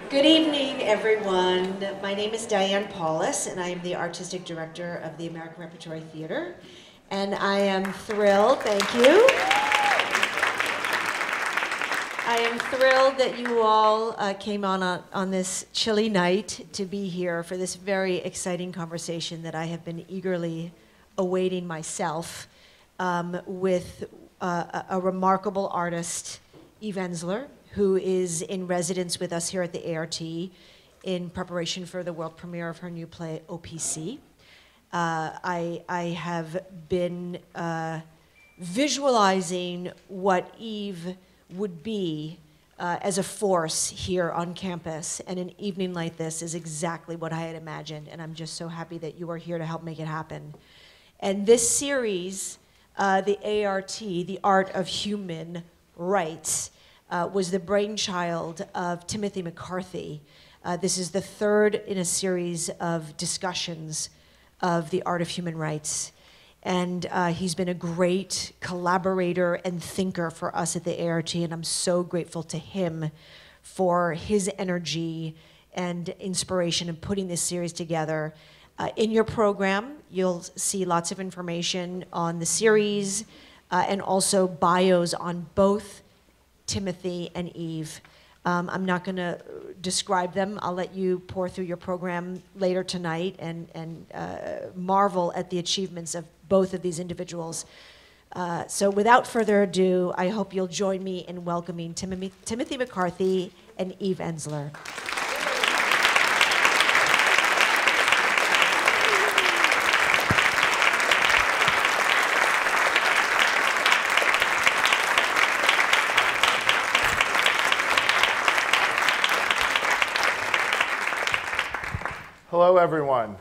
Good evening, everyone. My name is Diane Paulus, and I am the Artistic Director of the American Repertory Theater. And I am thrilled, thank you. I am thrilled that you all came on this chilly night to be here for this very exciting conversation that I have been eagerly awaiting myself with a remarkable artist, Eve Ensler, who is in residence with us here at the A.R.T. in preparation for the world premiere of her new play, O.P.C. I have been visualizing what Eve would be as a force here on campus, and an evening like this is exactly what I had imagined, and I'm just so happy that you are here to help make it happen. And this series, the A.R.T., The Art of Human Rights, was the brainchild of Timothy McCarthy. This is the third in a series of discussions of the art of human rights. And he's been a great collaborator and thinker for us at the ART, and I'm so grateful to him for his energy and inspiration in putting this series together. In your program, you'll see lots of information on the series and also bios on both Timothy and Eve. I'm not going to describe them. I'll let you pour through your program later tonight and marvel at the achievements of both of these individuals. So without further ado, I hope you'll join me in welcoming Timothy McCarthy and Eve Ensler. Hello, everyone.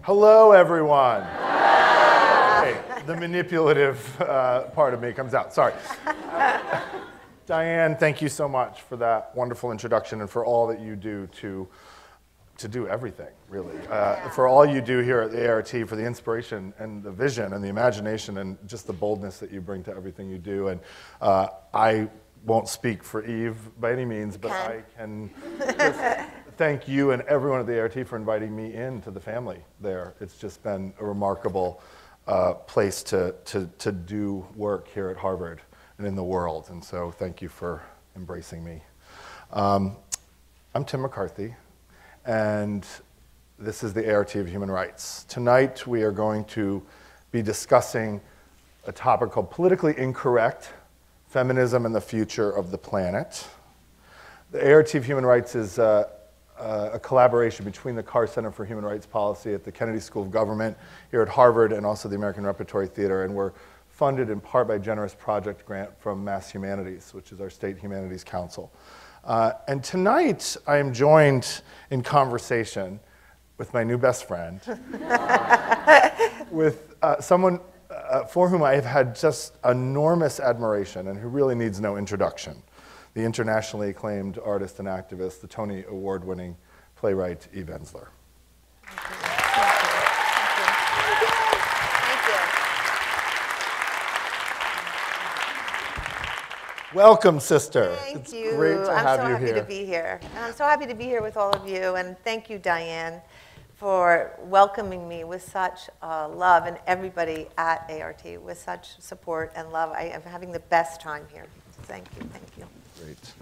Hello, everyone. Hey, the manipulative part of me comes out. Sorry. Diane, thank you so much for that wonderful introduction and for all that you do to do everything, really. For all you do here at the ART, for the inspiration and the vision and the imagination and just the boldness that you bring to everything you do. And I won't speak for Eve by any means, but I can just thank you and everyone at the ART for inviting me into the family there. It's just been a remarkable place to do work here at Harvard and in the world. And so thank you for embracing me. I'm Tim McCarthy, and this is the ART of Human Rights. Tonight we are going to be discussing a topic called Politically Incorrect: Feminism and the Future of the Planet. The ART of Human Rights is a collaboration between the Carr Center for Human Rights Policy at the Kennedy School of Government here at Harvard and also the American Repertory Theater, and we're funded in part by a generous project grant from Mass Humanities, which is our state humanities council. And tonight I am joined in conversation with my new best friend, with someone for whom I have had just enormous admiration and who really needs no introduction. The internationally acclaimed artist and activist, the Tony Award-winning playwright, Eve Ensler. Thank you. Thank you. Thank you. Welcome, sister. Thank It's you. great to have you here. I'm so happy to be here. And I'm so happy to be here with all of you. And thank you, Diane, for welcoming me with such love, and everybody at ART with such support and love. I am having the best time here. Thank you. Thank you. Great.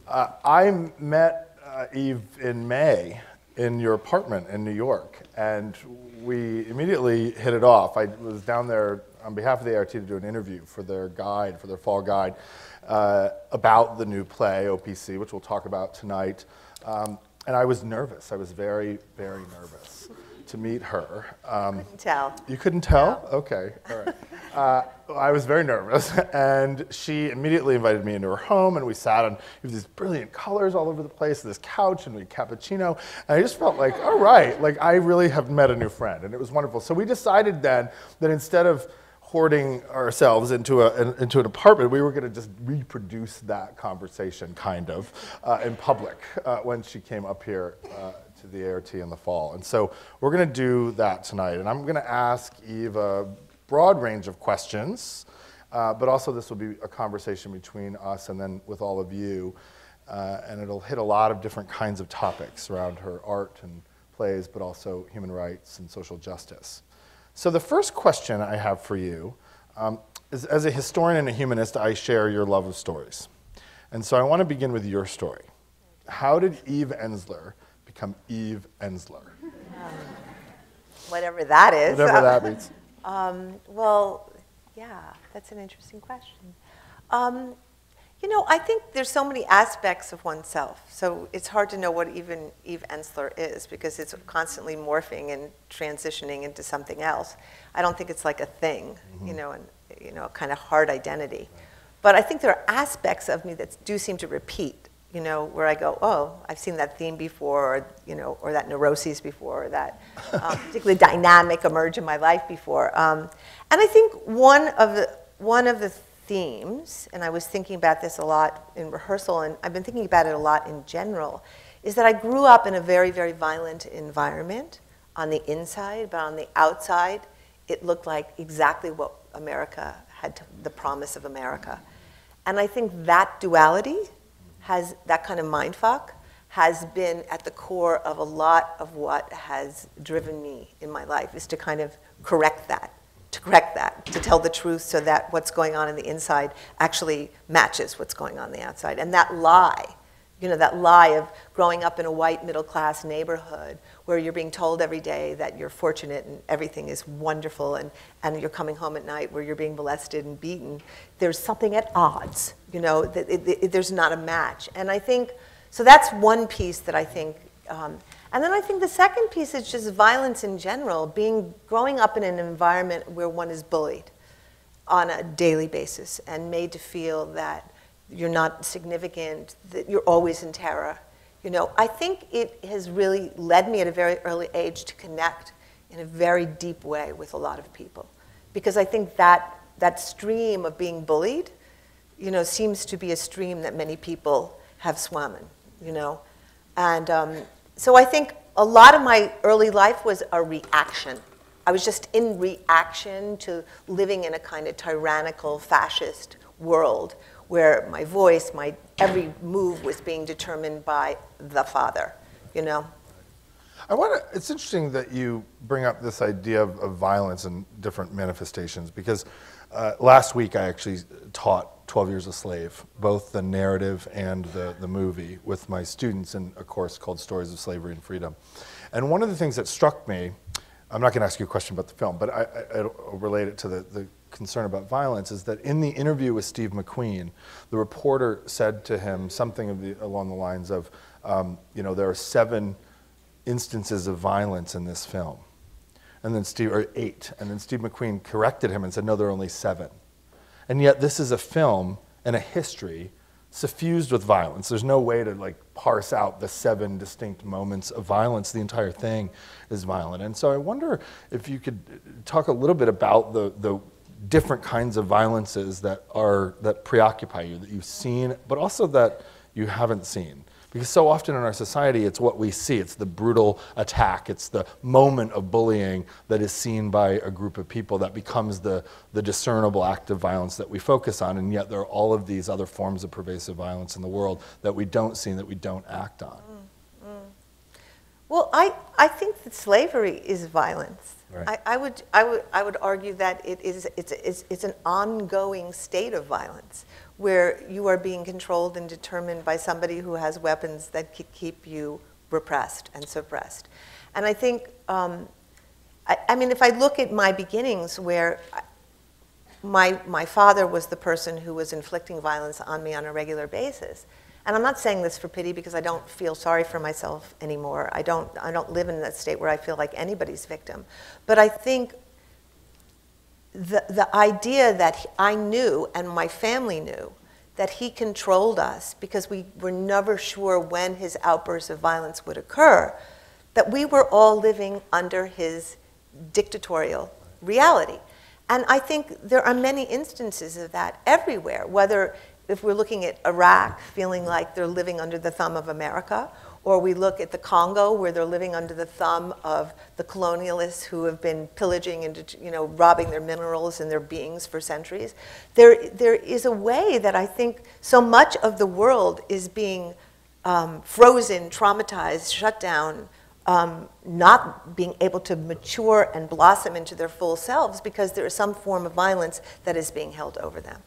I met Eve in May in your apartment in New York, and we immediately hit it off. I was down there on behalf of the ART to do an interview for their guide, for their fall guide, about the new play, O.P.C., which we'll talk about tonight. And I was nervous. I was very, very nervous to meet her. Couldn't tell. You couldn't tell? No. Okay, all right. I was very nervous, and she immediately invited me into her home, and we sat on these brilliant colors all over the place, this couch, and we had cappuccino, and I just felt like, all right, like I really have met a new friend, and it was wonderful. So we decided then that instead of hoarding ourselves into an apartment, we were going to just reproduce that conversation, kind of, in public when she came up here to the ART in the fall. And so we're going to do that tonight, and I'm going to ask Eve a broad range of questions, but also this will be a conversation between us and then with all of you. and it'll hit a lot of different kinds of topics around her art and plays, but also human rights and social justice. So the first question I have for you is, as a historian and a humanist, I share your love of stories. And so I want to begin with your story. How did Eve Ensler become Eve Ensler? Whatever that is. Whatever that means. Well, yeah, that's an interesting question. You know, I think there's so many aspects of oneself, so it's hard to know what even Eve Ensler is, because it's constantly morphing and transitioning into something else. I don't think it's like a thing, you know, and a kind of hard identity. But I think there are aspects of me that do seem to repeat, you know, where I go, oh, I've seen that theme before, or, you know, or that neuroses before, or that particularly dynamic emerge in my life before. And I think one of the themes, and I was thinking about this a lot in rehearsal, and I've been thinking about it a lot in general, is that I grew up in a very, very violent environment on the inside, but on the outside, it looked like exactly what America had, the promise of America. And I think that duality has, that kind of mindfuck, has been at the core of a lot of what has driven me in my life, is to kind of correct that, to tell the truth so that what's going on in the inside actually matches what's going on the outside. And that lie, you know, that lie of growing up in a white middle-class neighborhood where you're being told every day that you're fortunate and everything is wonderful, and you're coming home at night where you're being molested and beaten, there's something at odds, you know, there's not a match. And I think, so that's one piece that I think, and then I think the second piece is just violence in general, growing up in an environment where one is bullied on a daily basis and made to feel that you're not significant, that you're always in terror. You know, I think it has really led me at a very early age to connect in a very deep way with a lot of people. Because I think that stream of being bullied, you know, seems to be a stream that many people have swum in, you know. And so I think a lot of my early life was a reaction. I was just in reaction to living in a kind of tyrannical, fascist world where my voice, my every move was being determined by the father, you know? It's interesting that you bring up this idea of violence and different manifestations, because last week I actually taught 12 Years a Slave, both the narrative and the movie, with my students in a course called Stories of Slavery and Freedom. And one of the things that struck me, I'm not going to ask you a question about the film, but I'll relate it to the concern about violence, is that in the interview with Steve McQueen, the reporter said to him something along the lines of, you know, there are 7 instances of violence in this film, and then or 8, and then Steve McQueen corrected him and said, no, there are only 7. And yet this is a film and a history suffused with violence. There's no way to like parse out the 7 distinct moments of violence. The entire thing is violent. And so I wonder if you could talk a little bit about the different kinds of violences that preoccupy you, that you've seen, but also that you haven't seen. Because so often in our society, it's what we see. It's the brutal attack. It's the moment of bullying that is seen by a group of people that becomes the discernible act of violence that we focus on. And yet there are all of these other forms of pervasive violence in the world that we don't see and that we don't act on. Well, I think that slavery is violence. Right. I would argue that it's an ongoing state of violence where you are being controlled and determined by somebody who has weapons that keep you repressed and suppressed. And I think, I mean, if I look at my beginnings where my father was the person who was inflicting violence on me on a regular basis, and I'm not saying this for pity because I don't feel sorry for myself anymore. I don't live in that state where I feel like anybody's victim. But I think the idea that I knew and my family knew that he controlled us because we were never sure when his outbursts of violence would occur, that we were all living under his dictatorial reality. And I think there are many instances of that everywhere, whether if we're looking at Iraq, feeling like they're living under the thumb of America, or we look at the Congo, where they're living under the thumb of the colonialists who have been pillaging and, robbing their minerals and their beings for centuries. There is a way that I think so much of the world is being frozen, traumatized, shut down, not being able to mature and blossom into their full selves because there is some form of violence that is being held over them,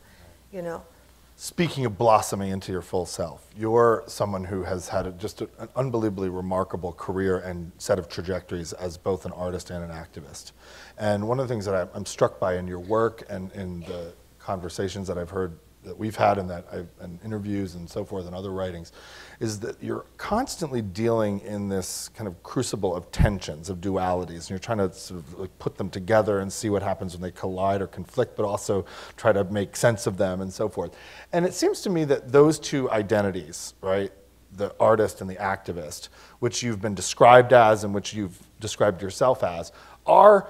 Speaking of blossoming into your full self, you're someone who has had just an unbelievably remarkable career and set of trajectories as both an artist and an activist. And one of the things that I'm struck by in your work and in the conversations that I've heard that we've had and interviews and so forth and other writings is that you're constantly dealing in this kind of crucible of tensions, of dualities, and you're trying to sort of like put them together and see what happens when they collide or conflict, but also try to make sense of them and so forth. And it seems to me that those two identities, right, the artist and the activist, which you've been described as and which you've described yourself as, are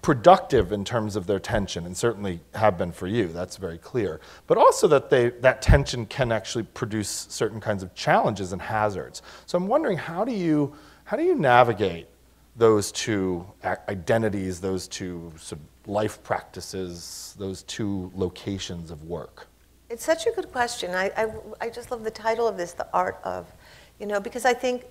productive in terms of their tension, and certainly have been for you, that's very clear. But also that that tension can actually produce certain kinds of challenges and hazards. So I'm wondering, how do you navigate those two identities, those two sort of life practices, those two locations of work? It's such a good question. I just love the title of this, The Art of, because I think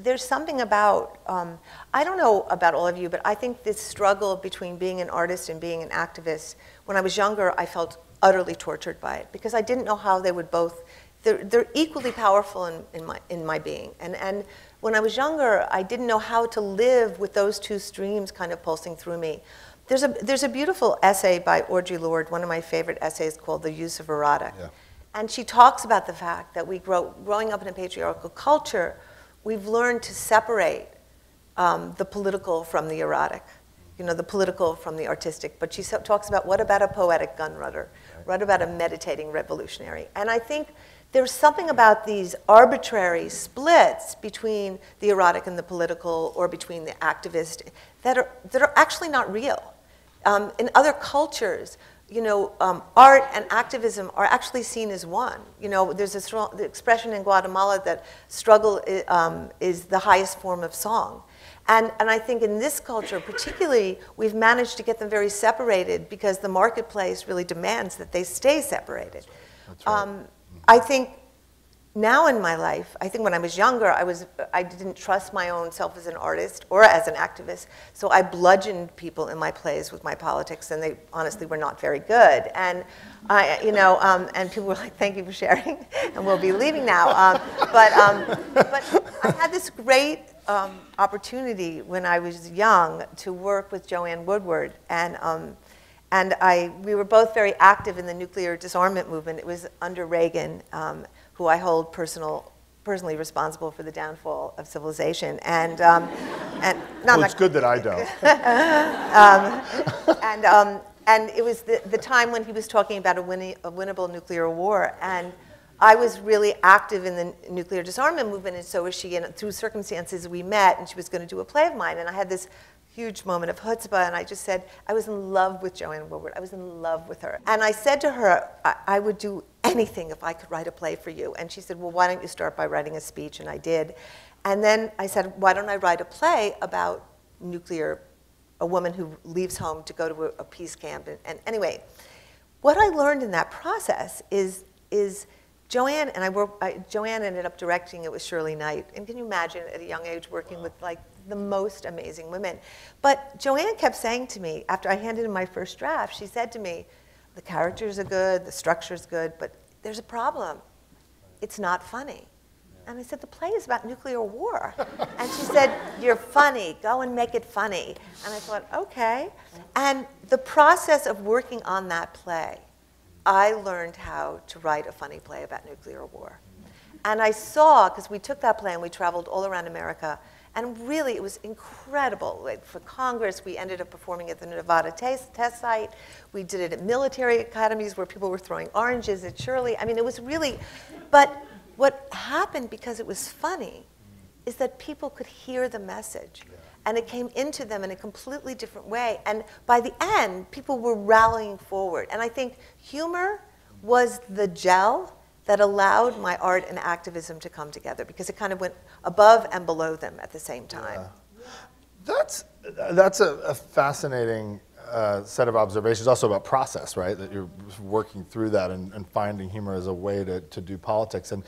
there's something about, I don't know about all of you, but I think this struggle between being an artist and being an activist, when I was younger, I felt utterly tortured by it because I didn't know how they would both, they're equally powerful in my being. And when I was younger, I didn't know how to live with those two streams kind of pulsing through me. There's a beautiful essay by Audre Lorde, one of my favorite essays, called The Use of Erotic. Yeah. And she talks about the fact that growing up in a patriarchal culture, we've learned to separate the political from the erotic, the political from the artistic. But she talks about, what about a poetic gun runner? What about a meditating revolutionary? And I think there's something about these arbitrary splits between the erotic and the political, or between the activist, that are actually not real. In other cultures, art and activism are actually seen as one. There's the expression in Guatemala that struggle is the highest form of song. And I think in this culture particularly, we've managed to get them very separated because the marketplace really demands that they stay separated. That's right. I think now in my life, I think when I was younger, I didn't trust my own self as an artist or as an activist, so I bludgeoned people in my plays with my politics, and they honestly were not very good. And and people were like, "Thank you for sharing," and we'll be leaving now. But I had this great opportunity when I was young to work with Joanne Woodward, and we were both very active in the nuclear disarmament movement. It was under Reagan. Who I hold personally responsible for the downfall of civilization, and well, it's good that I don't. And it was the time when he was talking about a winnable nuclear war, and I was really active in the nuclear disarmament movement, and so was she. And through circumstances, we met, and she was going to do a play of mine, and I had this huge moment of chutzpah, and I just said, I was in love with Joanne Woodward. I was in love with her. And I said to her, I would do anything if I could write a play for you. And she said, well, why don't you start by writing a speech? And I did. And then I said, why don't I write a play about a woman who leaves home to go to a peace camp? And anyway, what I learned in that process is Joanne, and Joanne ended up directing it with Shirley Knight. And can you imagine at a young age working with like the most amazing women? But Joanne kept saying to me, after I handed in my first draft, she said to me, the characters are good, the structure's good, but there's a problem. It's not funny. And I said, the play is about nuclear war. And she said, you're funny, go and make it funny. And I thought, okay. And the process of working on that play, I learned how to write a funny play about nuclear war. And I saw, because we took that play and we traveled all around America, and really it was incredible. Like for Congress, we ended up performing at the Nevada test site. We did it at military academies where people were throwing oranges at Shirley. I mean, it was really, but what happened because it was funny is that people could hear the message. And it came into them in a completely different way. And by the end, people were rallying forward. And I think humor was the gel that allowed my art and activism to come together, because it kind of went above and below them at the same time. Yeah. That's a fascinating set of observations, also about process, right? That you're working through that and finding humor as a way to do politics. And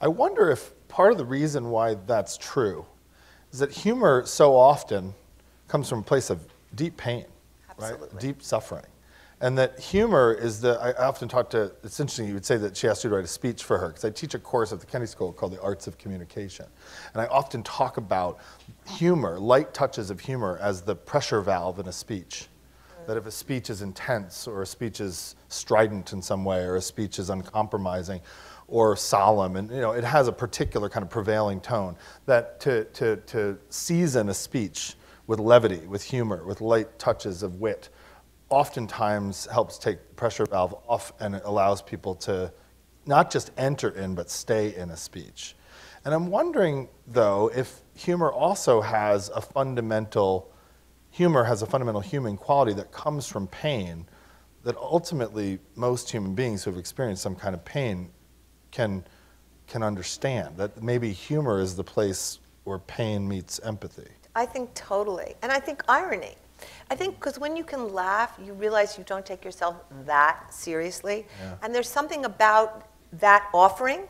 I wonder if part of the reason why that's true is that humor so often comes from a place of deep pain, Absolutely. right? Deep suffering. And that humor is I often talk to, it's interesting, you would say that she asked you to write a speech for her, because I teach a course at the Kennedy School called The Arts of Communication. And I often talk about humor, light touches of humor, as the pressure valve in a speech. That if a speech is intense, or a speech is strident in some way, or a speech is uncompromising, or solemn, and it has a particular kind of prevailing tone, that to season a speech with levity, with humor, with light touches of wit, oftentimes helps take the pressure valve off, and it allows people to not just enter in, but stay in a speech. And I'm wondering, though, if humor has a fundamental human quality that comes from pain, that ultimately most human beings who have experienced some kind of pain can understand. That maybe humor is the place where pain meets empathy. I think totally. And I think irony. I think because when you can laugh, you realize you don't take yourself that seriously. Yeah. And there's something about that offering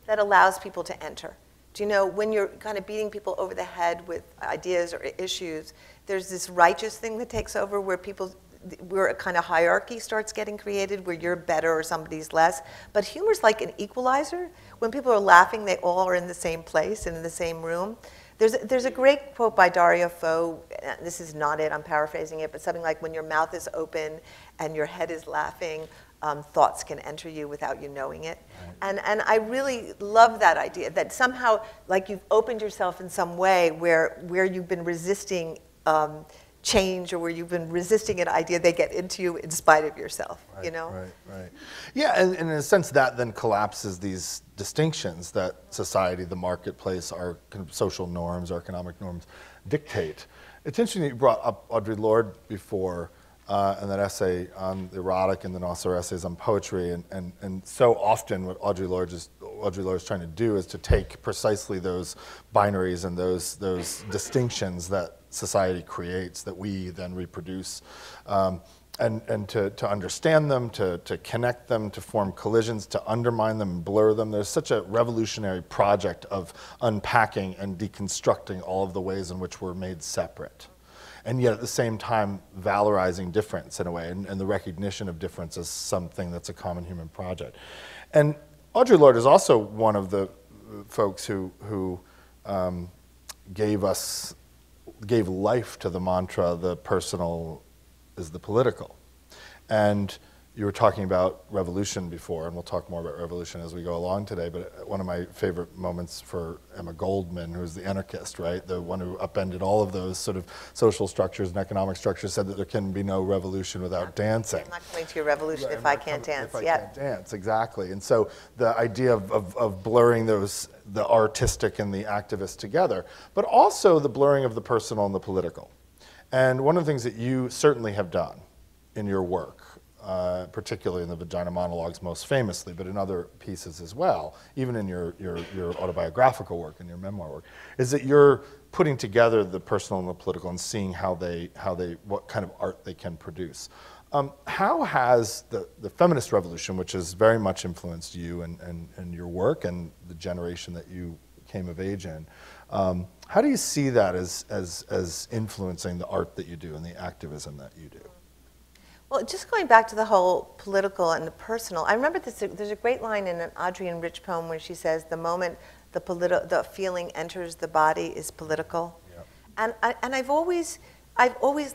that allows people to enter. Do you know, when you're kind of beating people over the head with ideas or issues, there's this righteous thing that takes over where a kind of hierarchy starts getting created, where you're better or somebody's less. But humor's like an equalizer. When people are laughing, they all are in the same place and in the same room. There's a great quote by Dario Fo, this is not it, I'm paraphrasing it, but something like, when your mouth is open and your head is laughing, thoughts can enter you without you knowing it. Right. And I really love that idea, that somehow, like, you've opened yourself in some way where you've been resisting change, or where you've been resisting an idea, they get into you in spite of yourself, Right. Yeah, and in a sense that then collapses these distinctions that society, the marketplace, our kind of social norms, our economic norms dictate. It's interesting that you brought up Audre Lorde before, and that essay on the erotic, and then also essays on poetry, and so often what Audre Lorde is trying to do is to take precisely those binaries and those distinctions that society creates, that we then reproduce, and to understand them, to connect them, to form collisions, to undermine them, and blur them. There's such a revolutionary project of unpacking and deconstructing all of the ways in which we're made separate, and yet at the same time valorizing difference in a way, and the recognition of difference as something that's a common human project. And Audre Lorde is also one of the folks who gave life to the mantra, the personal is the political. And you were talking about revolution before, and we'll talk more about revolution as we go along today, but one of my favorite moments for Emma Goldman, who's the anarchist, right? The one who upended all of those sort of social structures and economic structures, said that there can be no revolution without dancing. I'm not coming to your revolution if I can't dance. If I can't dance, exactly. And so the idea of blurring the artistic and the activist together, but also the blurring of the personal and the political. And one of the things that you certainly have done in your work, particularly in the Vagina Monologues most famously, but in other pieces as well, even in your autobiographical work and your memoir work, is that you're putting together the personal and the political and seeing what kind of art they can produce. How has the feminist revolution, which has very much influenced you and your work and the generation that you came of age in, how do you see that as influencing the art that you do and the activism that you do? Well, just going back to the whole political and the personal, I remember there's a great line in an Adrienne Rich poem where she says, the moment the feeling enters the body is political. Yep. And I've always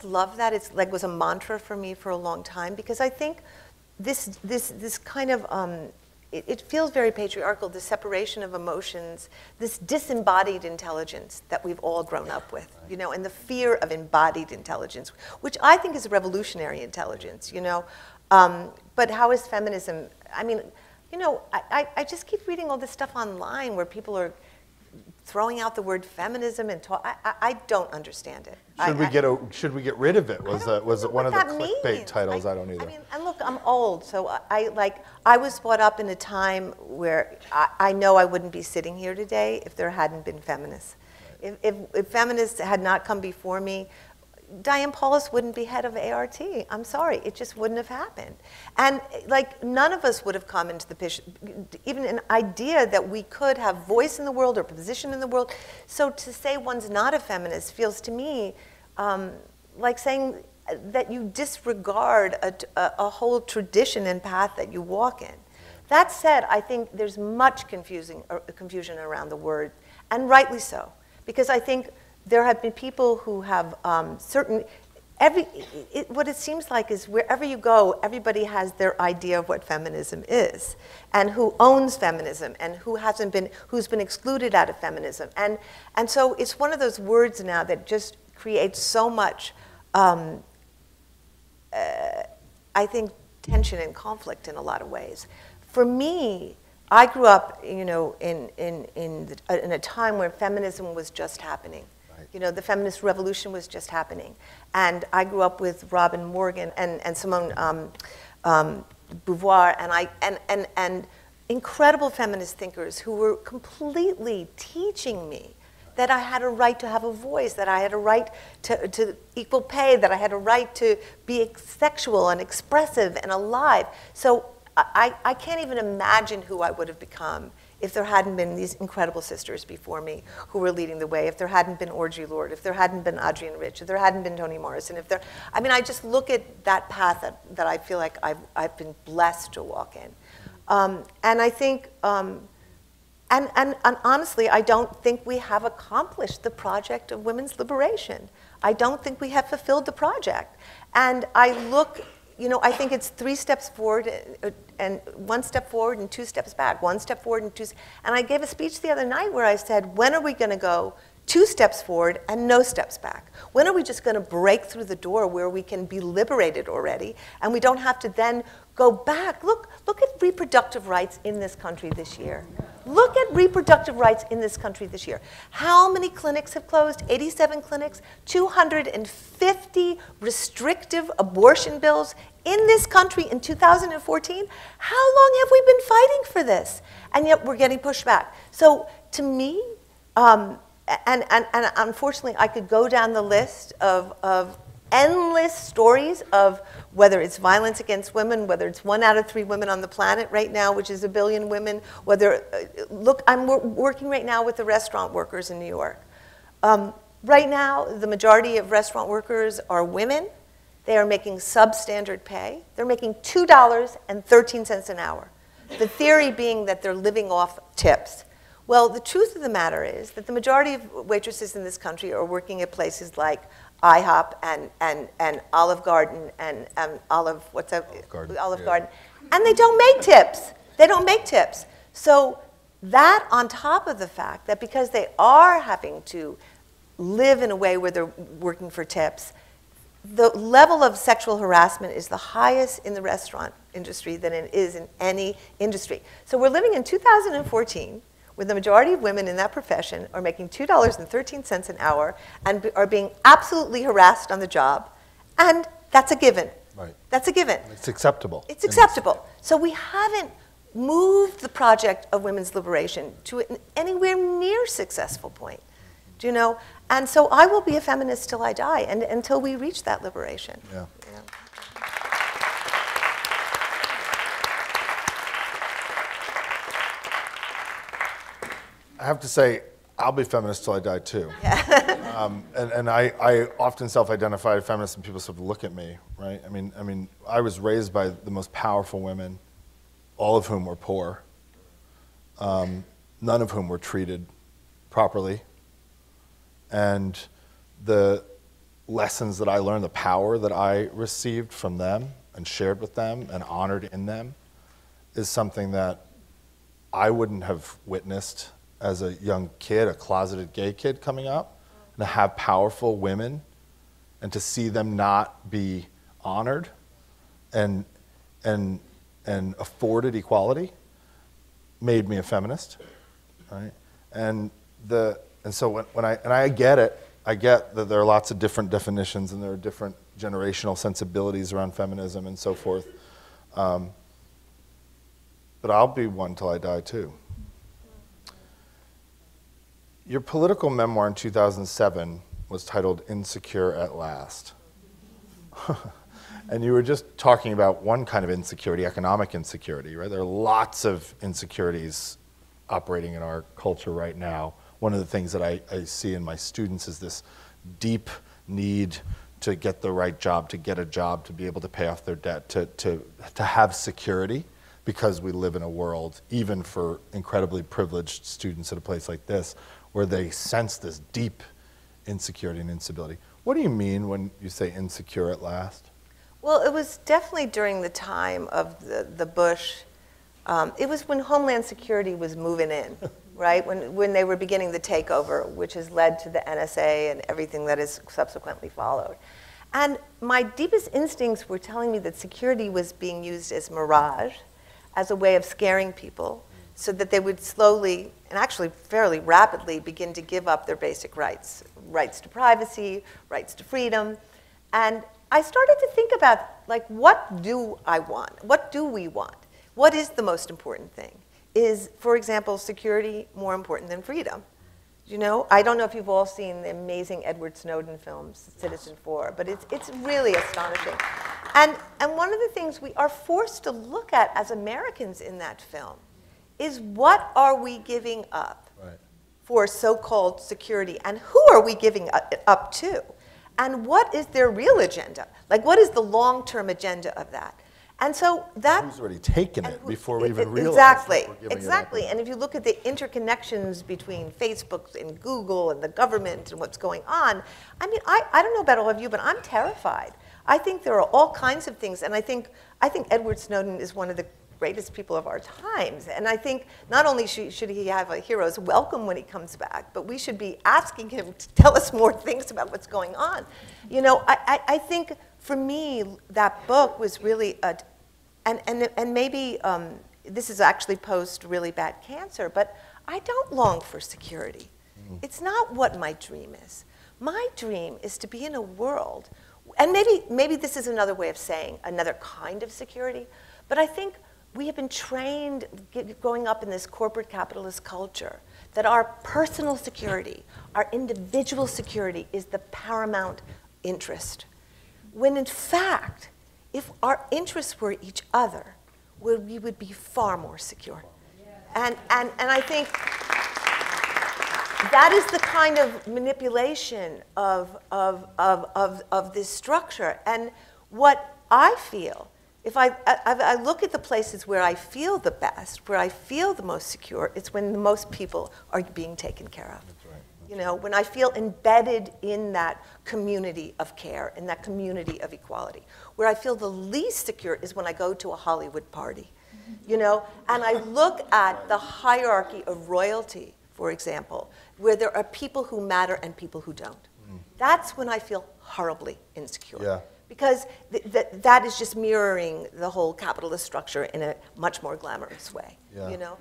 loved that. It's like was a mantra for me for a long time, because I think this kind of it feels very patriarchal, the separation of emotions, this disembodied intelligence that we've all grown up with, and the fear of embodied intelligence, which I think is a revolutionary intelligence, But how is feminism? I mean, I just keep reading all this stuff online where people are throwing out the word feminism and I don't understand it. Should we get rid of it? Was it one of the clickbait titles? I don't either. I mean, and look, I'm old, so I was brought up in a time where I know I wouldn't be sitting here today if there hadn't been feminists. If feminists had not come before me, Diane Paulus wouldn't be head of A.R.T. I'm sorry, it just wouldn't have happened. And like none of us would have come into the picture, even an idea that we could have voice in the world or position in the world. So to say one's not a feminist feels to me like saying that you disregard a whole tradition and path that you walk in. That said, I think there's much confusion around the word, and rightly so, because I think there have been people who have what it seems like is wherever you go, everybody has their idea of what feminism is, and who owns feminism, and who's been excluded out of feminism. And so it's one of those words now that just creates so much, I think, tension and conflict in a lot of ways. For me, I grew up, you know, in a time where feminism was just happening. Right. You know, the feminist revolution was just happening. And I grew up with Robin Morgan and Simone Beauvoir and incredible feminist thinkers who were completely teaching me that I had a right to have a voice, that I had a right to equal pay, that I had a right to be sexual and expressive and alive. So I can't even imagine who I would have become if there hadn't been these incredible sisters before me who were leading the way, if there hadn't been Audre Lorde, if there hadn't been Adrienne Rich, if there hadn't been Toni Morrison, I mean, I just look at that path that I feel like I've been blessed to walk in. And I think, and honestly, I don't think we have accomplished the project of women's liberation. I don't think we have fulfilled the project. And I look, you know, I think it's 3 steps forward and 1 step forward and 2 steps back, 1 step forward and 2. And I gave a speech the other night where I said, when are we going to go 2 steps forward and no steps back? When are we just going to break through the door where we can be liberated already and we don't have to then go back? Look at reproductive rights in this country this year. Look at reproductive rights in this country this year. How many clinics have closed? 87 clinics, 250 restrictive abortion bills in this country in 2014. How long have we been fighting for this? And yet we're getting pushed back. So to me, and unfortunately, I could go down the list of endless stories of whether it's violence against women, whether it's 1 out of 3 women on the planet right now, which is 1 billion women, whether, look, I'm working right now with the restaurant workers in New York. Right now, the majority of restaurant workers are women. They are making substandard pay. They're making $2.13 an hour. The theory being that they're living off tips. Well, the truth of the matter is that the majority of waitresses in this country are working at places like IHOP and Olive Garden and Olive Garden. And they don't make tips. They don't make tips. So that on top of the fact that because they are having to live in a way where they're working for tips, the level of sexual harassment is the highest in the restaurant industry than it is in any industry. So we're living in 2014 where the majority of women in that profession are making $2.13 an hour and are being absolutely harassed on the job. And that's a given. Right. That's a given. It's acceptable. It's acceptable. So we haven't moved the project of women's liberation to an anywhere near successful point. Do you know? And so I will be a feminist till I die, and until we reach that liberation. Yeah. Yeah. I have to say, I'll be feminist till I die too. Yeah. And I often self-identify as feminist, and people sort of look at me, right? I mean, I was raised by the most powerful women, all of whom were poor, none of whom were treated properly. And the lessons that I learned, the power that I received from them and shared with them and honored in them is something that I wouldn't have witnessed as a young kid, a closeted gay kid coming up, and to have powerful women and to see them not be honored and afforded equality made me a feminist, right? And so when I get it, I get that there are lots of different definitions and there are different generational sensibilities around feminism and so forth. But I'll be one till I die too. Your political memoir in 2007 was titled Insecure at Last. And you were just talking about one kind of insecurity, economic insecurity, right? There are lots of insecurities operating in our culture right now. One of the things that I see in my students is this deep need to get the right job, to get a job, to be able to pay off their debt, to have security, because we live in a world, even for incredibly privileged students at a place like this, where they sense this deep insecurity and instability. What do you mean when you say insecure at last? Well, it was definitely during the time of the Bush. It was when Homeland Security was moving in, right? When they were beginning the takeover, which has led to the NSA and everything that has subsequently followed. And my deepest instincts were telling me that security was being used as mirage, as a way of scaring people, so that they would slowly, and actually fairly rapidly, begin to give up their basic rights. Rights to privacy, rights to freedom. And I started to think about, like, what do I want? What do we want? What is the most important thing? Is, for example, security more important than freedom? You know, I don't know if you've all seen the amazing Edward Snowden films, Citizen4, but it's really astonishing. And one of the things we are forced to look at as Americans in that film is, what are we giving up for so-called security, and who are we giving it up to? And what is their real agenda? Like, what is the long-term agenda of that? And so that... Who's already taken it before we even realize exactly, we're giving exactly. it up. And if you look at the interconnections between Facebook and Google and the government and what's going on, I mean, I don't know about all of you, but I'm terrified. I think there are all kinds of things, and I think Edward Snowden is one of the greatest people of our times. And I think not only should he have a hero's welcome when he comes back, but we should be asking him to tell us more things about what's going on. You know, I think for me, that book was really and maybe this is actually post really bad cancer, but I don't long for security. It's not what my dream is. My dream is to be in a world, and maybe this is another way of saying another kind of security, but I think we have been trained growing up in this corporate capitalist culture that our personal security, our individual security is the paramount interest. When in fact, if our interests were each other, we would be far more secure. And I think that is the kind of manipulation of this structure. And what I feel, if I look at the places where I feel the best, where I feel the most secure, it's when the most people are being taken care of. That's right. You know, when I feel embedded in that community of care, in that community of equality. Where I feel the least secure is when I go to a Hollywood party, you know, and I look at the hierarchy of royalty, for example, where there are people who matter and people who don't. That's when I feel horribly insecure. Yeah. Because that is just mirroring the whole capitalist structure in a much more glamorous way, you know?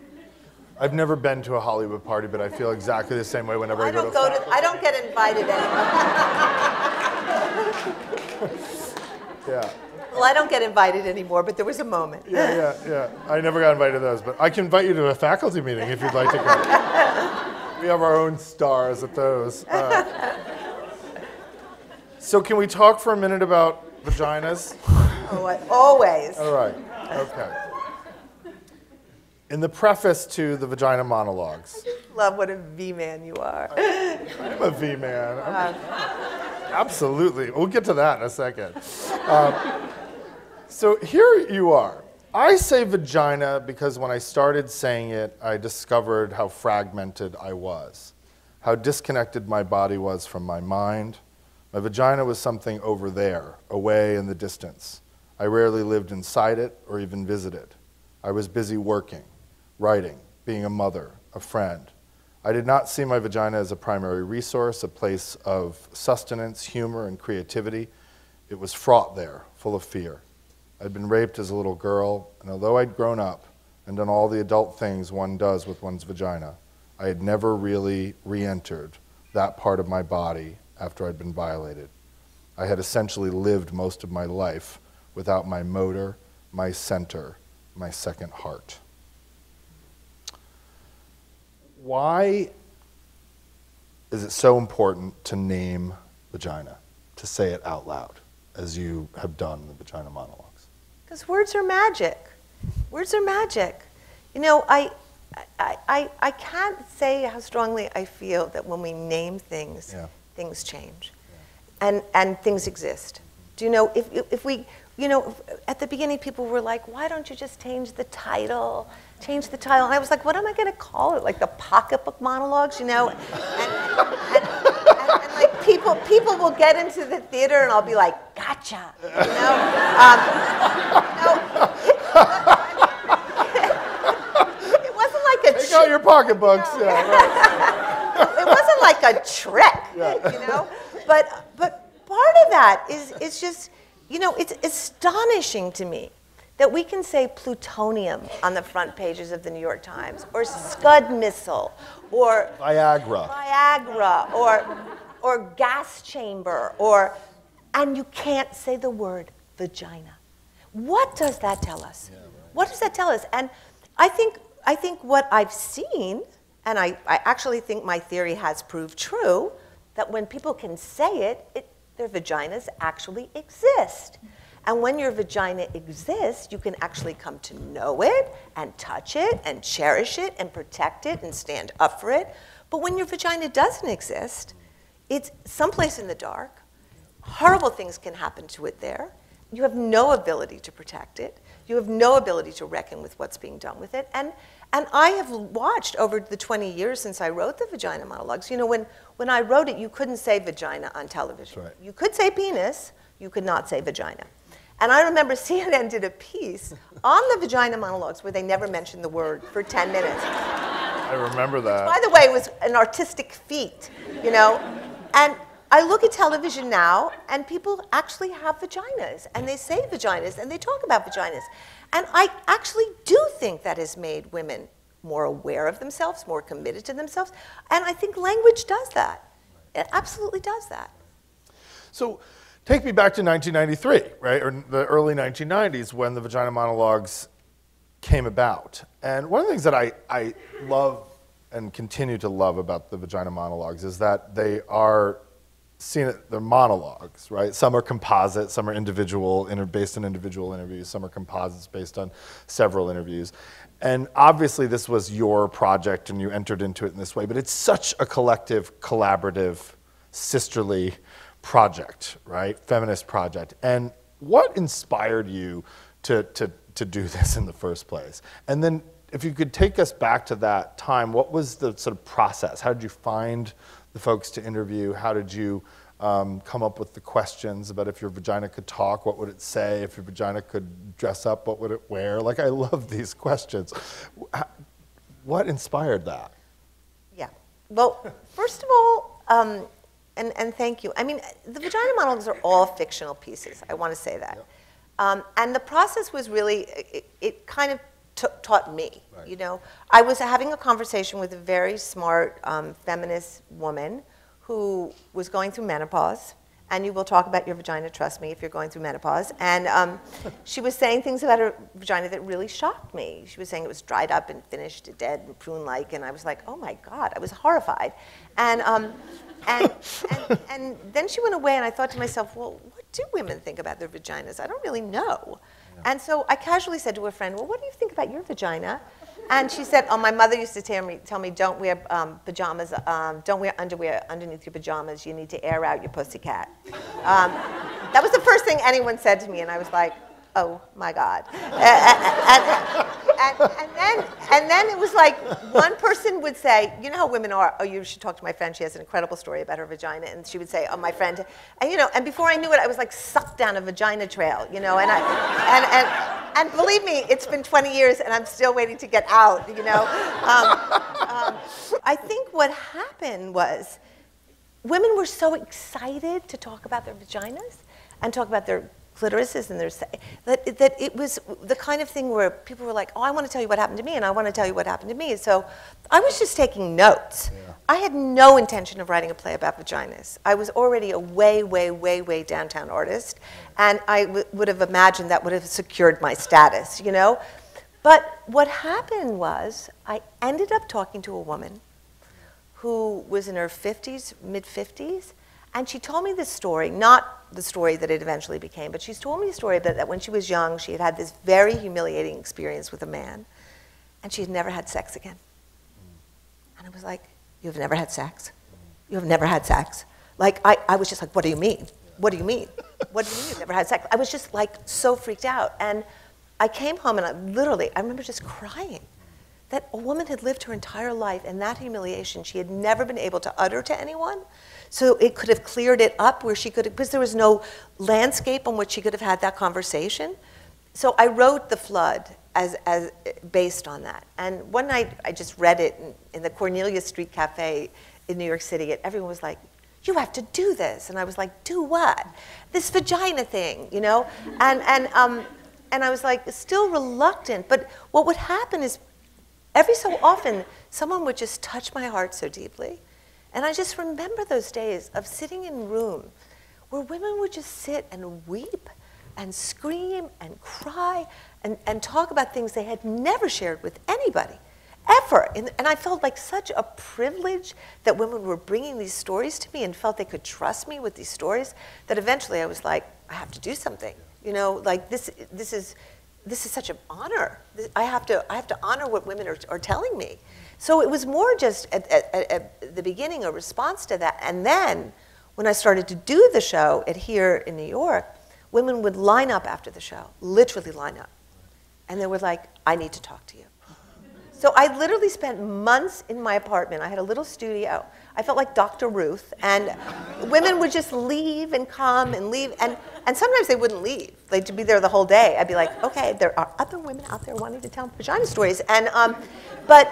I've never been to a Hollywood party, but I feel exactly the same way whenever I go to I don't get invited anymore. Yeah. Well, I don't get invited anymore, but there was a moment. Yeah. I never got invited to those, but I can invite you to a faculty meeting if you'd like to go. We have our own stars at those. So can we talk for a minute about vaginas? Oh, always. All right, okay. In the preface to the Vagina Monologues. Love what a V-man you are. I'm a V-man. Absolutely. We'll get to that in a second. So here you are. I say vagina because when I started saying it, I discovered how fragmented I was, how disconnected my body was from my mind. My vagina was something over there, away in the distance. I rarely lived inside it or even visited. I was busy working, writing, being a mother, a friend. I did not see my vagina as a primary resource, a place of sustenance, humor, and creativity. It was fraught there, full of fear. I'd been raped as a little girl, and although I'd grown up and done all the adult things one does with one's vagina, I had never really re-entered that part of my body after I'd been violated. I had essentially lived most of my life without my motor, my center, my second heart. Why is it so important to name vagina, to say it out loud, as you have done in the Vagina Monologues? Because words are magic. Words are magic. You know, I can't say how strongly I feel that when we name things, things change, and things exist. Do you know, if we, you know, at the beginning people were like, why don't you just change the title? Change the title. And I was like, what am I going to call it? Like the pocketbook monologues, you know? And like people will get into the theater and I'll be like, gotcha, you know? It wasn't like a Take out your pocketbooks. No. It wasn't like a trick, you know? But part of that is just, you know, it's astonishing to me that we can say plutonium on the front pages of the New York Times, or Scud missile, or Viagra, or gas chamber, and you can't say the word vagina. What does that tell us? Yeah, right. What does that tell us? And I think what I've seen, and I actually think my theory has proved true, that when people can say it, their vaginas actually exist. And when your vagina exists, you can actually come to know it and touch it and cherish it and protect it and stand up for it. But when your vagina doesn't exist, it's someplace in the dark. Horrible things can happen to it there. You have no ability to protect it. You have no ability to reckon with what's being done with it. And I have watched over the 20 years since I wrote the Vagina Monologues. You know, when I wrote it, you couldn't say vagina on television. Right. You could say penis. You could not say vagina. And I remember CNN did a piece on the Vagina Monologues where they never mentioned the word for 10 minutes. I remember that. By the way, it was an artistic feat, you know? And I look at television now, and people actually have vaginas, and they say vaginas, and they talk about vaginas. And I actually do think that has made women more aware of themselves, more committed to themselves. And I think language does that. It absolutely does that. So, take me back to 1993, right, or the early 1990s when the Vagina Monologues came about. And one of the things that I love and continue to love about the Vagina Monologues is that they are they're monologues, right? Some are composite, some are individual, based on individual interviews, some are composites based on several interviews. And obviously this was your project and you entered into it in this way, but it's such a collective, collaborative, sisterly project, right? Feminist project. And what inspired you to do this in the first place? And then if you could take us back to that time, what was the sort of process? How did you find the folks to interview? How did you come up with the questions about if your vagina could talk, what would it say? If your vagina could dress up, what would it wear? Like, I love these questions. What inspired that? Yeah. Well, first of all, and thank you. I mean, the Vagina Monologues are all fictional pieces. I want to say that. Yep. And the process was really, it kind of taught me, right. You know. I was having a conversation with a very smart feminist woman who was going through menopause. And you will talk about your vagina, trust me, if you're going through menopause. And she was saying things about her vagina that really shocked me. She was saying it was dried up and finished, dead and prune-like. And I was like, oh my God, I was horrified. And then she went away, and I thought to myself, well, what do women think about their vaginas? I don't really know. Yeah. And so I casually said to a friend, well, what do you think about your vagina? And she said, oh, my mother used to tell me, don't wear pajamas, don't wear underwear underneath your pajamas. You need to air out your pussycat. That was the first thing anyone said to me, and I was like, oh my God. And then it was like one person would say, you know how women are, oh, you should talk to my friend, she has an incredible story about her vagina. And she would say, oh, my friend. And, you know, and before I knew it, I was like sucked down a vagina trail, you know. And believe me, it's been 20 years and I'm still waiting to get out, you know. I think what happened was women were so excited to talk about their vaginas and talk about their clitorises and that it was the kind of thing where people were like, oh, I want to tell you what happened to me, and I want to tell you what happened to me. So I was just taking notes. Yeah. I had no intention of writing a play about vaginas. I was already a way, way, way, way downtown artist, and I would have imagined that would have secured my status, you know? But what happened was I ended up talking to a woman who was in her 50s, mid-50s, and she told me this story, not the story that it eventually became, but she's told me the story that when she was young, she had had this very humiliating experience with a man, and she had never had sex again. And I was like, you've never had sex? You have never had sex? Like, I was just like, what do you mean? What do you mean? What do you mean you've never had sex? I was just like so freaked out. And I came home and I remember just crying that a woman had lived her entire life and that humiliation she had never been able to utter to anyone. So it could have cleared it up where she could have, because there was no landscape on which she could have had that conversation. So I wrote The Flood as based on that. And one night I just read it in the Cornelia Street Cafe in New York City, and everyone was like, you have to do this. And I was like, do what? This vagina thing, you know? And I was like, still reluctant. But what would happen is every so often, someone would just touch my heart so deeply. And I just remember those days of sitting in a room where women would just sit and weep and scream and cry and talk about things they had never shared with anybody, ever. And I felt like such a privilege that women were bringing these stories to me and felt they could trust me with these stories, that eventually I was like, I have to do something. You know, like this is such an honor. I have to honor what women are telling me. So it was more just at the beginning a response to that. And then when I started to do the show here in New York, women would line up after the show, literally line up. And they were like, I need to talk to you. So I literally spent months in my apartment. I had a little studio. I felt like Dr. Ruth. And women would just leave and come and leave. And sometimes they wouldn't leave. They'd be there the whole day. I'd be like, okay, there are other women out there wanting to tell vagina stories. And, but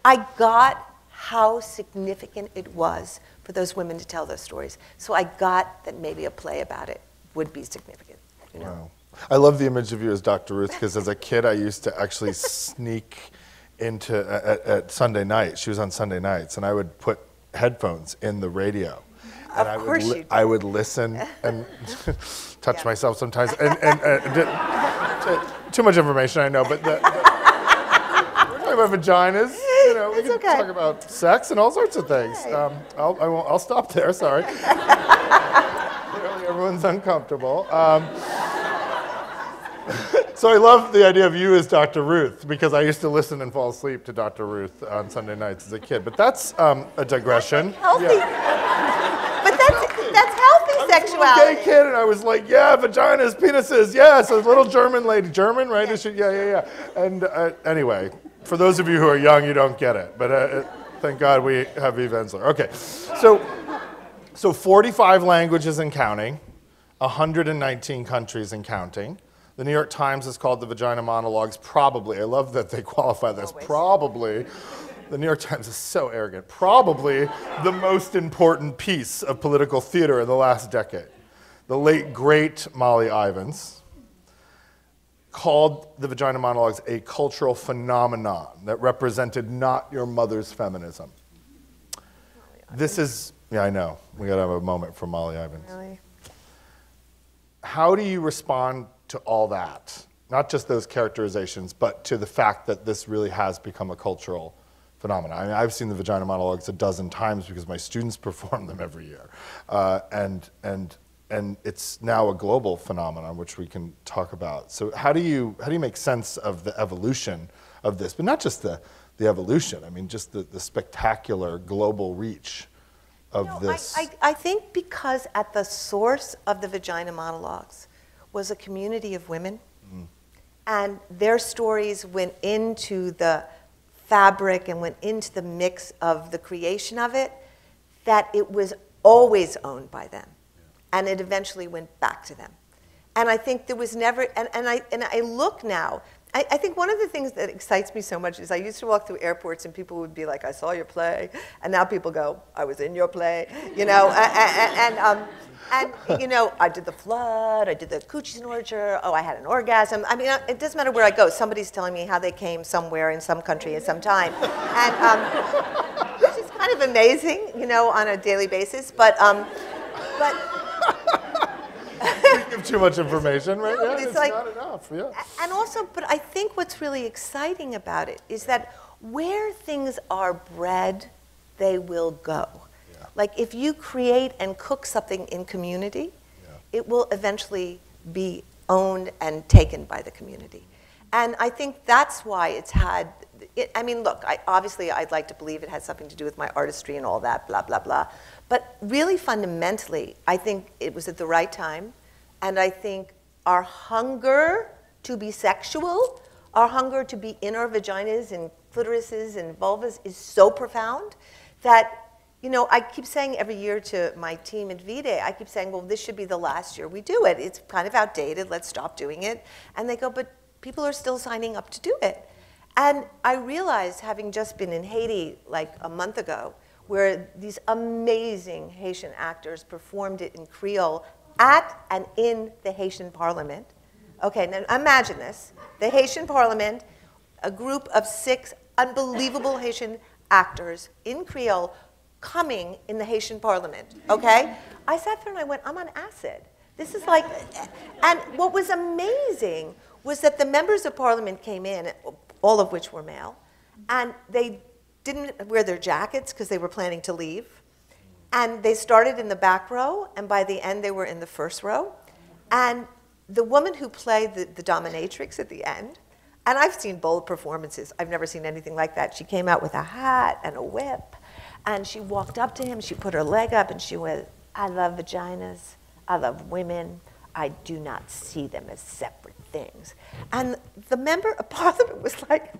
I got how significant it was for those women to tell those stories. So I got that maybe a play about it would be significant, you know? Wow. I love the image of you as Dr. Ruth, because as a kid I used to actually sneak into, at Sunday night, she was on Sunday nights, and I would put headphones in the radio. And of course you did. I would listen and touch myself sometimes. Too much information, I know, but we're talking about vaginas. You know, we can talk about sex and all sorts of things. I'll stop there, sorry. Clearly everyone's uncomfortable. So I love the idea of you as Dr. Ruth, because I used to listen and fall asleep to Dr. Ruth on Sunday nights as a kid. But that's a digression. Healthy. Yeah. But that's healthy sexuality. I was a gay kid, and I was like, yeah, vaginas, penises, yes. A little German lady. German, right? Yeah. And anyway, for those of you who are young, you don't get it. But thank God we have Eve Ensler. Okay, so 45 languages and counting, 119 countries and counting. The New York Times has called the Vagina Monologues probably, I love that they qualify this, probably, the New York Times is so arrogant, probably the most important piece of political theater in the last decade. The late, great Molly Ivins called the Vagina Monologues a cultural phenomenon that represented not your mother's feminism. This is, yeah, I know, we gotta have a moment for Molly Ivins. Really? How do you respond to all that? Not just those characterizations, but to the fact that this really has become a cultural phenomenon. I mean, I've seen the Vagina Monologues a dozen times because my students perform them every year. And it's now a global phenomenon, which we can talk about. So how do you make sense of the evolution of this? But not just the evolution, I mean, just the spectacular global reach of this. I think because at the source of the Vagina Monologues was a community of women, and their stories went into the fabric and went into the mix of the creation of it, that it was always owned by them, and it eventually went back to them. And I think there was never, and I look now, I think one of the things that excites me so much is I used to walk through airports and people would be like, I saw your play, and now people go, I was in your play, you know, and you know, I did The Flood, I did the Coochie Snorcher, oh, I had an orgasm. I mean, it doesn't matter where I go, somebody's telling me how they came somewhere in some country at some time. kind of amazing, you know, on a daily basis. But You give too much information, right? No, Yeah, it's like, not enough. Yeah. And also, but I think what's really exciting about it is that where things are bred, they will go. Yeah. Like if you create and cook something in community, it will eventually be owned and taken by the community. And I think that's why it's had, I mean, look, obviously I'd like to believe it has something to do with my artistry and all that, blah, blah, blah. But really fundamentally, I think it was at the right time. And I think our hunger to be sexual, our hunger to be in our vaginas and clitorises and vulvas is so profound that, you know, I keep saying every year to my team at V-Day, I keep saying, well, this should be the last year we do it. It's kind of outdated. Let's stop doing it. And they go, but people are still signing up to do it. And I realized, having just been in Haiti like a month ago, where these amazing Haitian actors performed it in Creole at and in the Haitian parliament. Okay, now imagine this. The Haitian parliament, a group of 6 unbelievable Haitian actors in Creole coming in the Haitian parliament, okay? I sat there and I went, I'm on acid. This is like, and what was amazing was that the members of parliament came in, all of which were male, and they didn't wear their jackets because they were planning to leave. And they started in the back row, and by the end they were in the first row. And the woman who played the dominatrix at the end, and I've seen bold performances, I've never seen anything like that. She came out with a hat and a whip, and she walked up to him, she put her leg up, and she went, I love vaginas, I love women, I do not see them as separate things. And the member of parliament was like,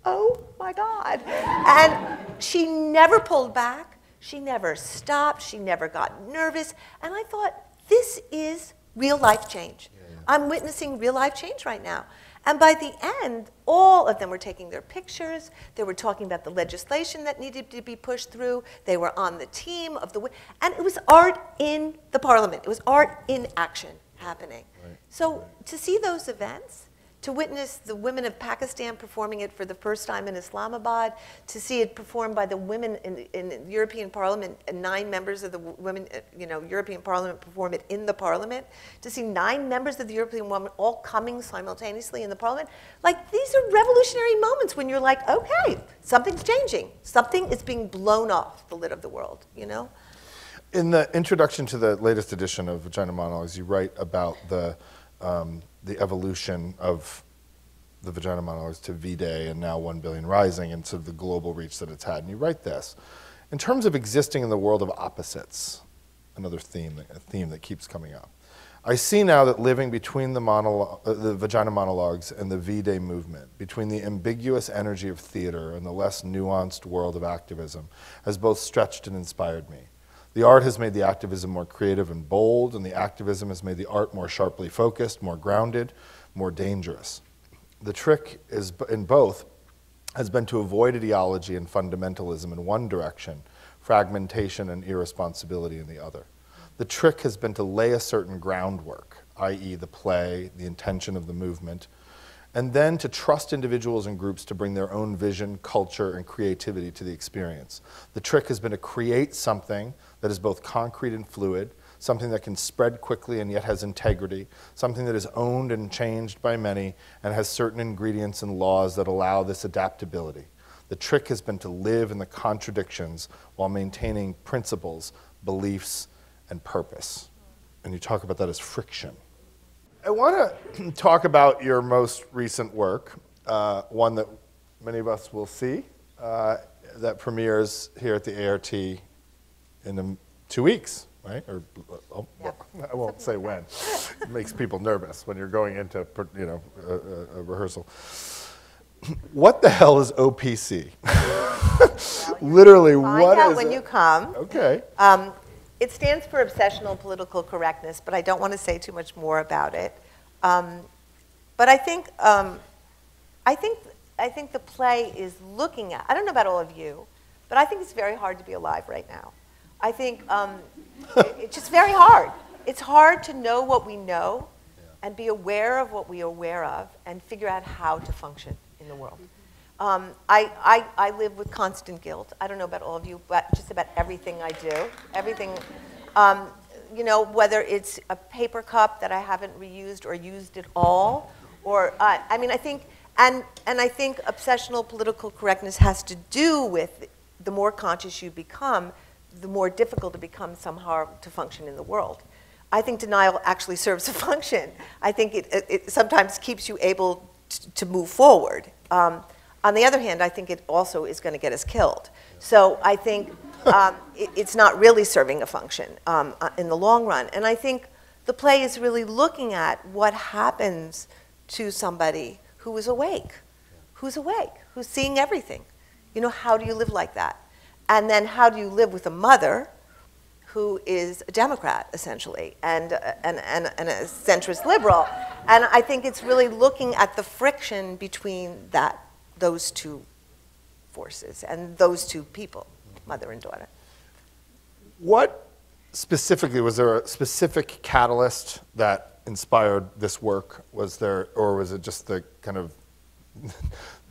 oh my God. And she never pulled back, she never stopped, she never got nervous, and I thought, this is real life change. I'm witnessing real life change right now. And by the end, all of them were taking their pictures. They were talking about the legislation that needed to be pushed through. They were on the team of the, and it was art in the parliament. It was art in action happening. Right. So to see those events, to witness the women of Pakistan performing it for the first time in Islamabad, to see it performed by the women in the European Parliament, and 9 members of the women, European Parliament perform it in the Parliament, to see 9 members of the European women all coming simultaneously in the Parliament, like these are revolutionary moments when you're like, okay, something's changing. Something is being blown off the lid of the world, you know? In the introduction to the latest edition of Vagina Monologues, you write about the evolution of the Vagina Monologues to V-Day and now 1 Billion Rising and sort of the global reach that it's had. And you write this, in terms of existing in the world of opposites, another theme that keeps coming up. I see now that living between the Vagina Monologues and the V-Day movement, between the ambiguous energy of theater and the less nuanced world of activism, has both stretched and inspired me. The art has made the activism more creative and bold, and the activism has made the art more sharply focused, more grounded, more dangerous. The trick is in both has been to avoid ideology and fundamentalism in one direction, fragmentation and irresponsibility in the other. The trick has been to lay a certain groundwork, i.e. the play, the intention of the movement, and then to trust individuals and groups to bring their own vision, culture, and creativity to the experience. The trick has been to create something that is both concrete and fluid, something that can spread quickly and yet has integrity, something that is owned and changed by many and has certain ingredients and laws that allow this adaptability. The trick has been to live in the contradictions while maintaining principles, beliefs, and purpose. And you talk about that as friction. I want to talk about your most recent work, one that many of us will see, that premieres here at the A.R.T. in 2 weeks, right? Or yeah. I won't say when. It makes people nervous when you're going into a rehearsal. What the hell is O.P.C? Literally, what is it? When you come. Okay. It stands for Obsessional Political Correctness, but I don't want to say too much more about it. But I think the play is looking at, I don't know about all of you, but I think it's very hard to be alive right now. I think it's just very hard. It's hard to know what we know and be aware of what we are aware of and figure out how to function in the world. I live with constant guilt. I don't know about all of you, but just about everything I do. Everything, you know, whether it's a paper cup that I haven't reused or used at all, or, I mean, I think, and I think obsessional political correctness has to do with the more conscious you become, the more difficult it becomes somehow to function in the world. I think denial actually serves a function. I think it sometimes keeps you able to move forward. On the other hand, I think it also is going to get us killed. So I think it's not really serving a function in the long run. And I think the play is really looking at what happens to somebody who is awake, who's seeing everything. You know, how do you live like that? And then how do you live with a mother who is a Democrat, essentially, and a centrist liberal? And I think it's really looking at the friction between those two forces and those two people, mother and daughter. What specifically, was there a specific catalyst that inspired this work? Was there, or was it just the kind of,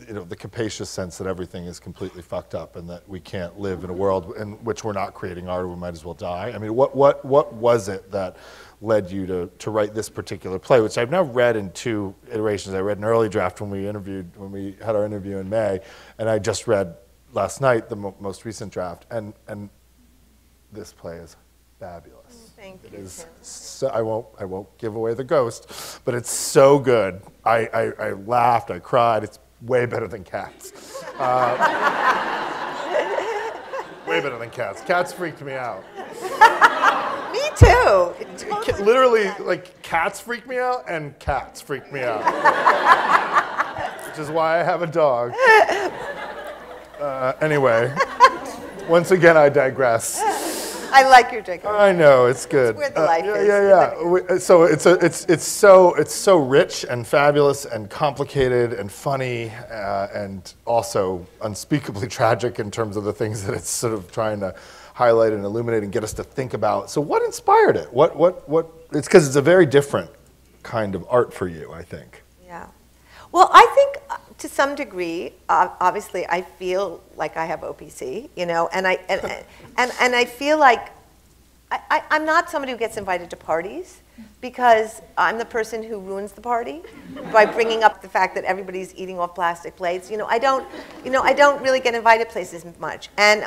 you know, the capacious sense that everything is completely fucked up and that we can't live in a world in which we're not creating art, or we might as well die? I mean, what was it that led you to write this particular play, which I've now read in 2 iterations. I read an early draft when we had our interview in May, and I just read last night the most recent draft, and this play is fabulous. Thank you. It is so, I won't give away the ghost, but it's so good. I laughed, I cried. It's way better than Cats. Way better than Cats. Cats freaked me out. Me too. Totally. Literally, like, Cats freak me out, and Cats freak me out. Which is why I have a dog. Anyway, once again, I digress. I like your dick. I know, it's good. It's where the life is. Yeah. So it's so rich and fabulous and complicated and funny and also unspeakably tragic in terms of the things that it's sort of trying to highlight and illuminate and get us to think about. So what inspired it? What? It's because it's a very different kind of art for you, I think. Yeah. Well, I think to some degree, obviously, I feel like I have O.P.C. You know, and I feel like I'm not somebody who gets invited to parties, because I'm the person who ruins the party by bringing up the fact that everybody's eating off plastic plates. You know, I don't really get invited places much. And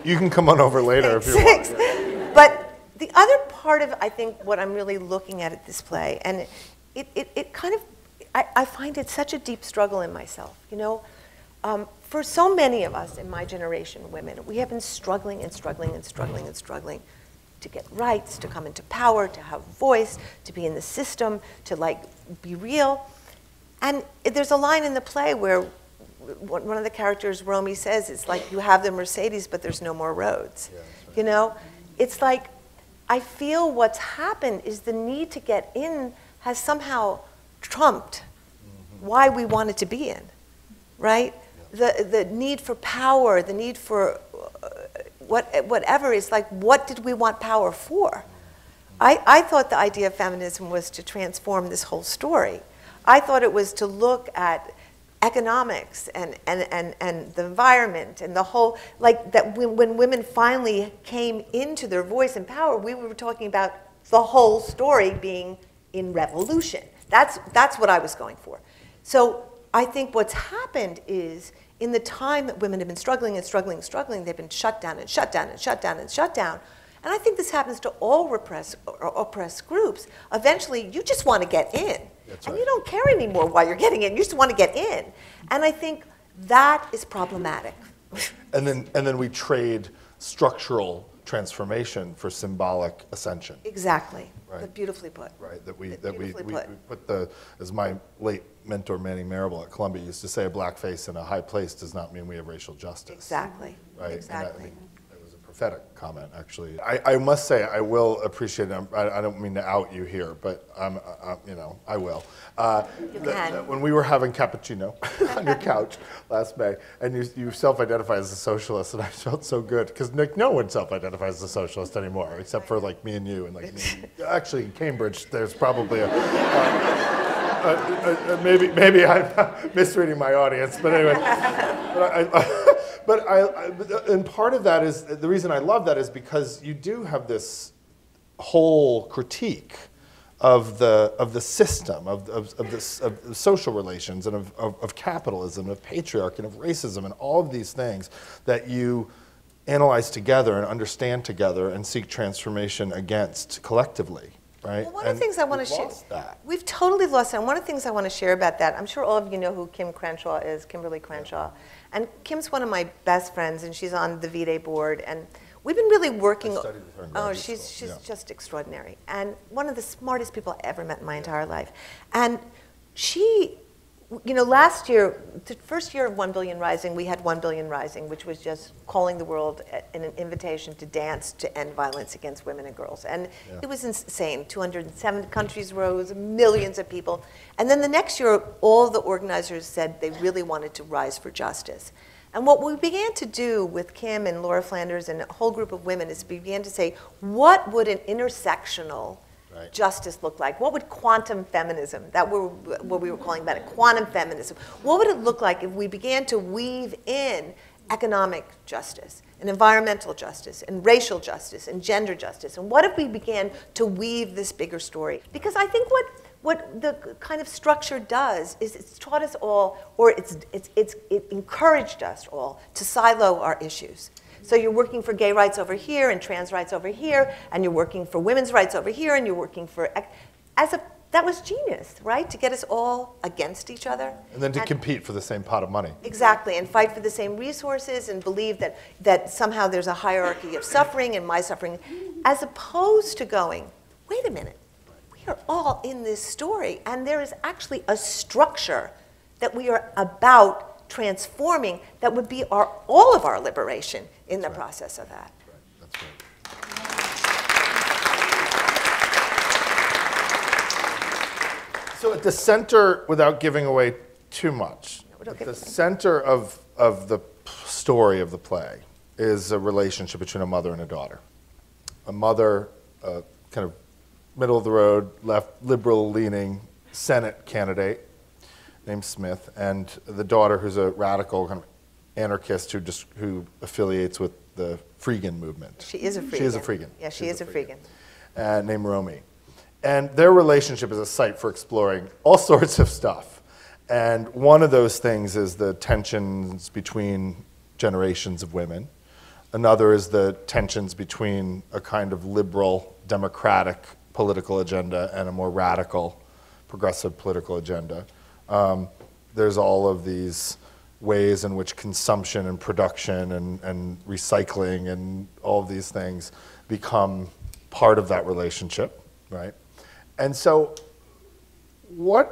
you can come on over later if you want. But the other part of, I think, what I'm really looking at this play, and it kind of, I find it such a deep struggle in myself. You know, for so many of us in my generation, women, we have been struggling and struggling and struggling and struggling to get rights, to come into power, to have voice, to be in the system, to like be real. And there's a line in the play where one of the characters, Romy, says, it's like you have the Mercedes, but there's no more roads. Yeah, right. You know, it's like I feel what's happened is the need to get in has somehow trumped why we wanted to be in, right? Yeah. The need for power, the need for whatever is like, what did we want power for? I thought the idea of feminism was to transform this whole story. I thought it was to look at economics and the environment and the whole, like that when women finally came into their voice and power, we were talking about the whole story being in revolution. That's what I was going for. So I think what's happened is, in the time that women have been struggling and struggling and struggling, they've been shut down and shut down and shut down and shut down. And I think this happens to all oppressed groups. Eventually, you just want to get in. That's right. And you don't care anymore why you're getting in. You just want to get in. And I think that is problematic. And then we trade structural transformation for symbolic ascension. Exactly. Right. Beautifully put. Right. That we put the, as my late mentor Manny Marable at Columbia used to say, a black face in a high place does not mean we have racial justice. Exactly. Right. Exactly. And that was a prophetic comment, actually. I must say, I will appreciate it. I don't mean to out you here, but you know, I will. You can. When we were having cappuccino on your couch last May, and you self-identify as a socialist, and I felt so good, because no one self-identifies as a socialist anymore, except for like me and you, and like me. Actually in Cambridge, there's probably a maybe I'm misreading my audience, but anyway. And part of that is, the reason I love that is because you do have this whole critique of the system, of social relations, and of capitalism, of patriarchy, and of racism, and all of these things that you analyze together and understand together and seek transformation against collectively. Right? Well, one of the things I want to share, we've totally lost that. And one of the things I want to share about that, I'm sure all of you know who Kim Crenshaw is, Kimberly Crenshaw. And Kim's one of my best friends, and she's on the V-Day board. And we've been really working. I studied with her in oh, graduate she's school. just extraordinary. And one of the smartest people I ever met in my entire life. And she, you know, last year, the first year of 1 Billion Rising, we had 1 Billion Rising, which was just calling the world in an invitation to dance to end violence against women and girls. And it was insane. 207 countries rose, millions of people. And then the next year, all the organizers said they really wanted to rise for justice. And what we began to do with Kim and Laura Flanders and a whole group of women is we began to say, what would an intersectional justice look like? What would quantum feminism, that were what we were calling about it, quantum feminism, what would it look like if we began to weave in economic justice and environmental justice and racial justice and gender justice? And what if we began to weave this bigger story? Because I think what the kind of structure does is it's taught us all, or it encouraged us all to silo our issues. So you're working for gay rights over here and trans rights over here, and you're working for women's rights over here, and you're working for, that was genius, right? To get us all against each other. And then to compete for the same pot of money. Exactly, and fight for the same resources and believe that somehow there's a hierarchy of suffering and my suffering, as opposed to going, wait a minute, we are all in this story, and there is actually a structure that we are about transforming that would be all of our liberation in the process of that. That's right. So at the center, without giving away too much, at the center of the story of the play is a relationship between a mother and a daughter. A mother, kind of middle of the road, left, liberal-leaning Senate candidate named Smith, and the daughter who's a radical kind of anarchist who affiliates with the Freegan movement. She is a Freegan. She is a Freegan. Yeah, she is a Freegan. Named Romy. And their relationship is a site for exploring all sorts of stuff. And one of those things is the tensions between generations of women. Another is the tensions between a kind of liberal, democratic political agenda and a more radical, progressive political agenda. There's all of these ways in which consumption and production and recycling and all of these things become part of that relationship, right? And so why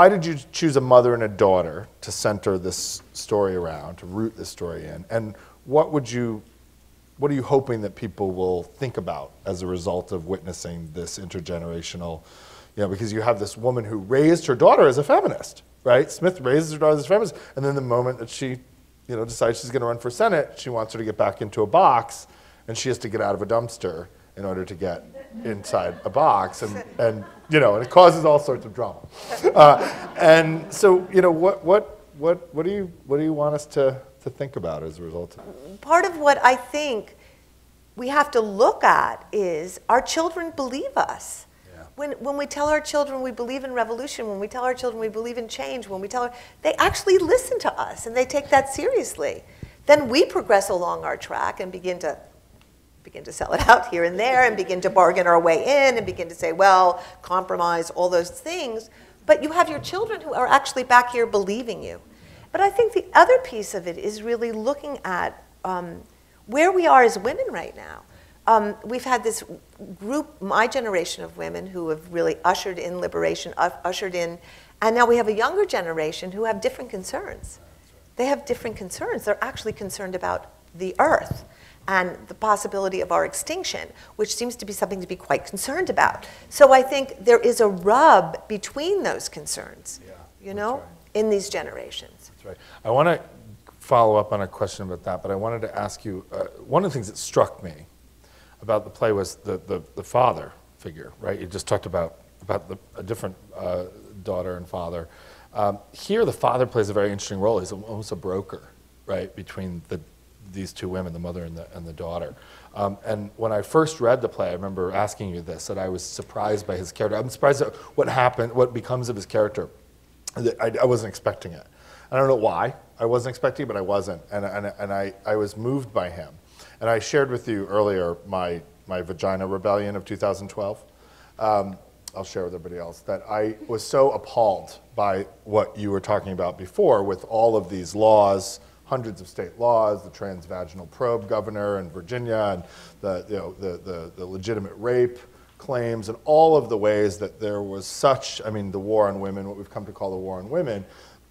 did you choose a mother and a daughter to center this story around, to root this story in? And what are you hoping that people will think about as a result of witnessing this intergenerational, because you have this woman who raised her daughter as a feminist, right? Smith raises her daughter as a feminist, and then the moment that she, decides she's going to run for Senate, she wants her to get back into a box, and she has to get out of a dumpster in order to get inside a box, and it causes all sorts of drama. And so, what do you want us to think about as a result of it? Part of what I think we have to look at is our children believe us. When we tell our children we believe in revolution, when we tell our children we believe in change, they actually listen to us and they take that seriously. Then we progress along our track and begin to sell it out here and there and begin to bargain our way in and begin to say, well, compromise, all those things. But you have your children who are actually back here believing you. But I think the other piece of it is really looking at where we are as women right now. We've had this group, my generation of women, who have really ushered in liberation, and now we have a younger generation who have different concerns. They have different concerns. They're actually concerned about the earth and the possibility of our extinction, which seems to be something to be quite concerned about. So I think there is a rub between those concerns, in these generations. That's right. I want to follow up on a question about that, but I wanted to ask you, one of the things that struck me about the play was the father figure, right? You just talked about about a different daughter and father. Here, the father plays a very interesting role. He's almost a broker, right, between these two women, the mother and the daughter. And when I first read the play, I remember asking you this, that I was surprised by his character. I'm surprised at what becomes of his character. I wasn't expecting it. I don't know why I wasn't expecting it, but I wasn't. And I was moved by him. And I shared with you earlier my Vagina rebellion of 2012. I'll share with everybody else that I was so appalled by what you were talking about before with all of these laws, hundreds of state laws, the transvaginal probe governor in Virginia, and the legitimate rape claims, and all of the ways that there was such, I mean, the war on women, what we've come to call the war on women,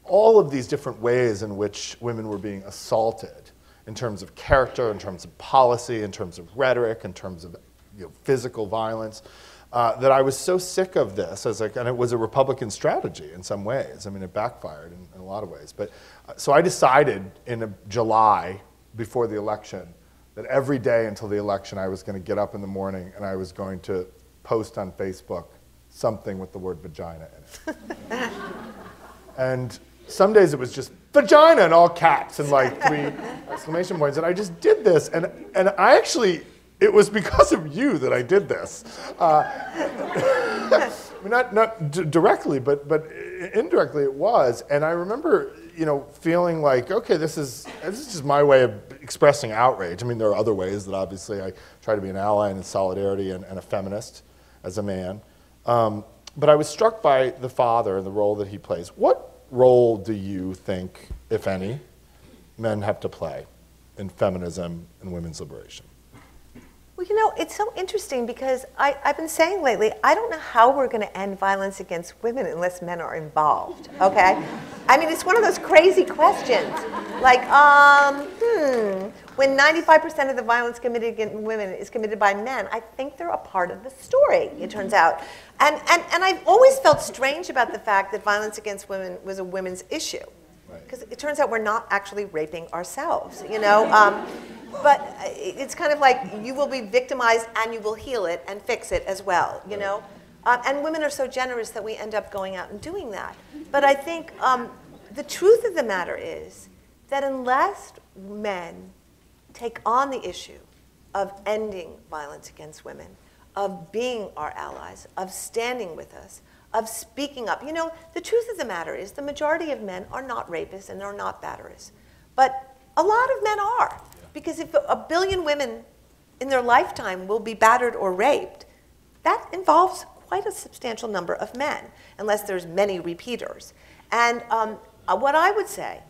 all of these different ways in which women were being assaulted in terms of character, in terms of policy, in terms of rhetoric, in terms of physical violence. That I was so sick of this, and it was a Republican strategy in some ways. I mean, it backfired in a lot of ways. But so I decided in July, before the election, that every day until the election, I was going to get up in the morning and I was going to post on Facebook something with the word vagina in it. And some days it was just vagina in all caps and like 3 exclamation points. And I just did this, and I actually. It was because of you that I did this. Not directly, but indirectly it was. And I remember, feeling like, okay, this is just my way of expressing outrage. I mean, there are other ways that obviously I try to be an ally and in solidarity and a feminist as a man. But I was struck by the father and the role that he plays. What role do you think, if any, men have to play in feminism and women's liberation? Well, it's so interesting because I've been saying lately, I don't know how we're going to end violence against women unless men are involved, okay? I mean, it's one of those crazy questions. Like, when 95% of the violence committed against women is committed by men, I think they're a part of the story, it turns out. And I've always felt strange about the fact that violence against women was a women's issue. Because it turns out we're not actually raping ourselves, But it's kind of like you will be victimized and you will heal it and fix it as well, And women are so generous that we end up going out and doing that. But I think the truth of the matter is that unless men take on the issue of ending violence against women, of being our allies, of standing with us, of speaking up. The truth of the matter is the majority of men are not rapists and are not batterers. But a lot of men are. Because if 1 billion women in their lifetime will be battered or raped, that involves quite a substantial number of men, unless there's many repeaters. And what I would say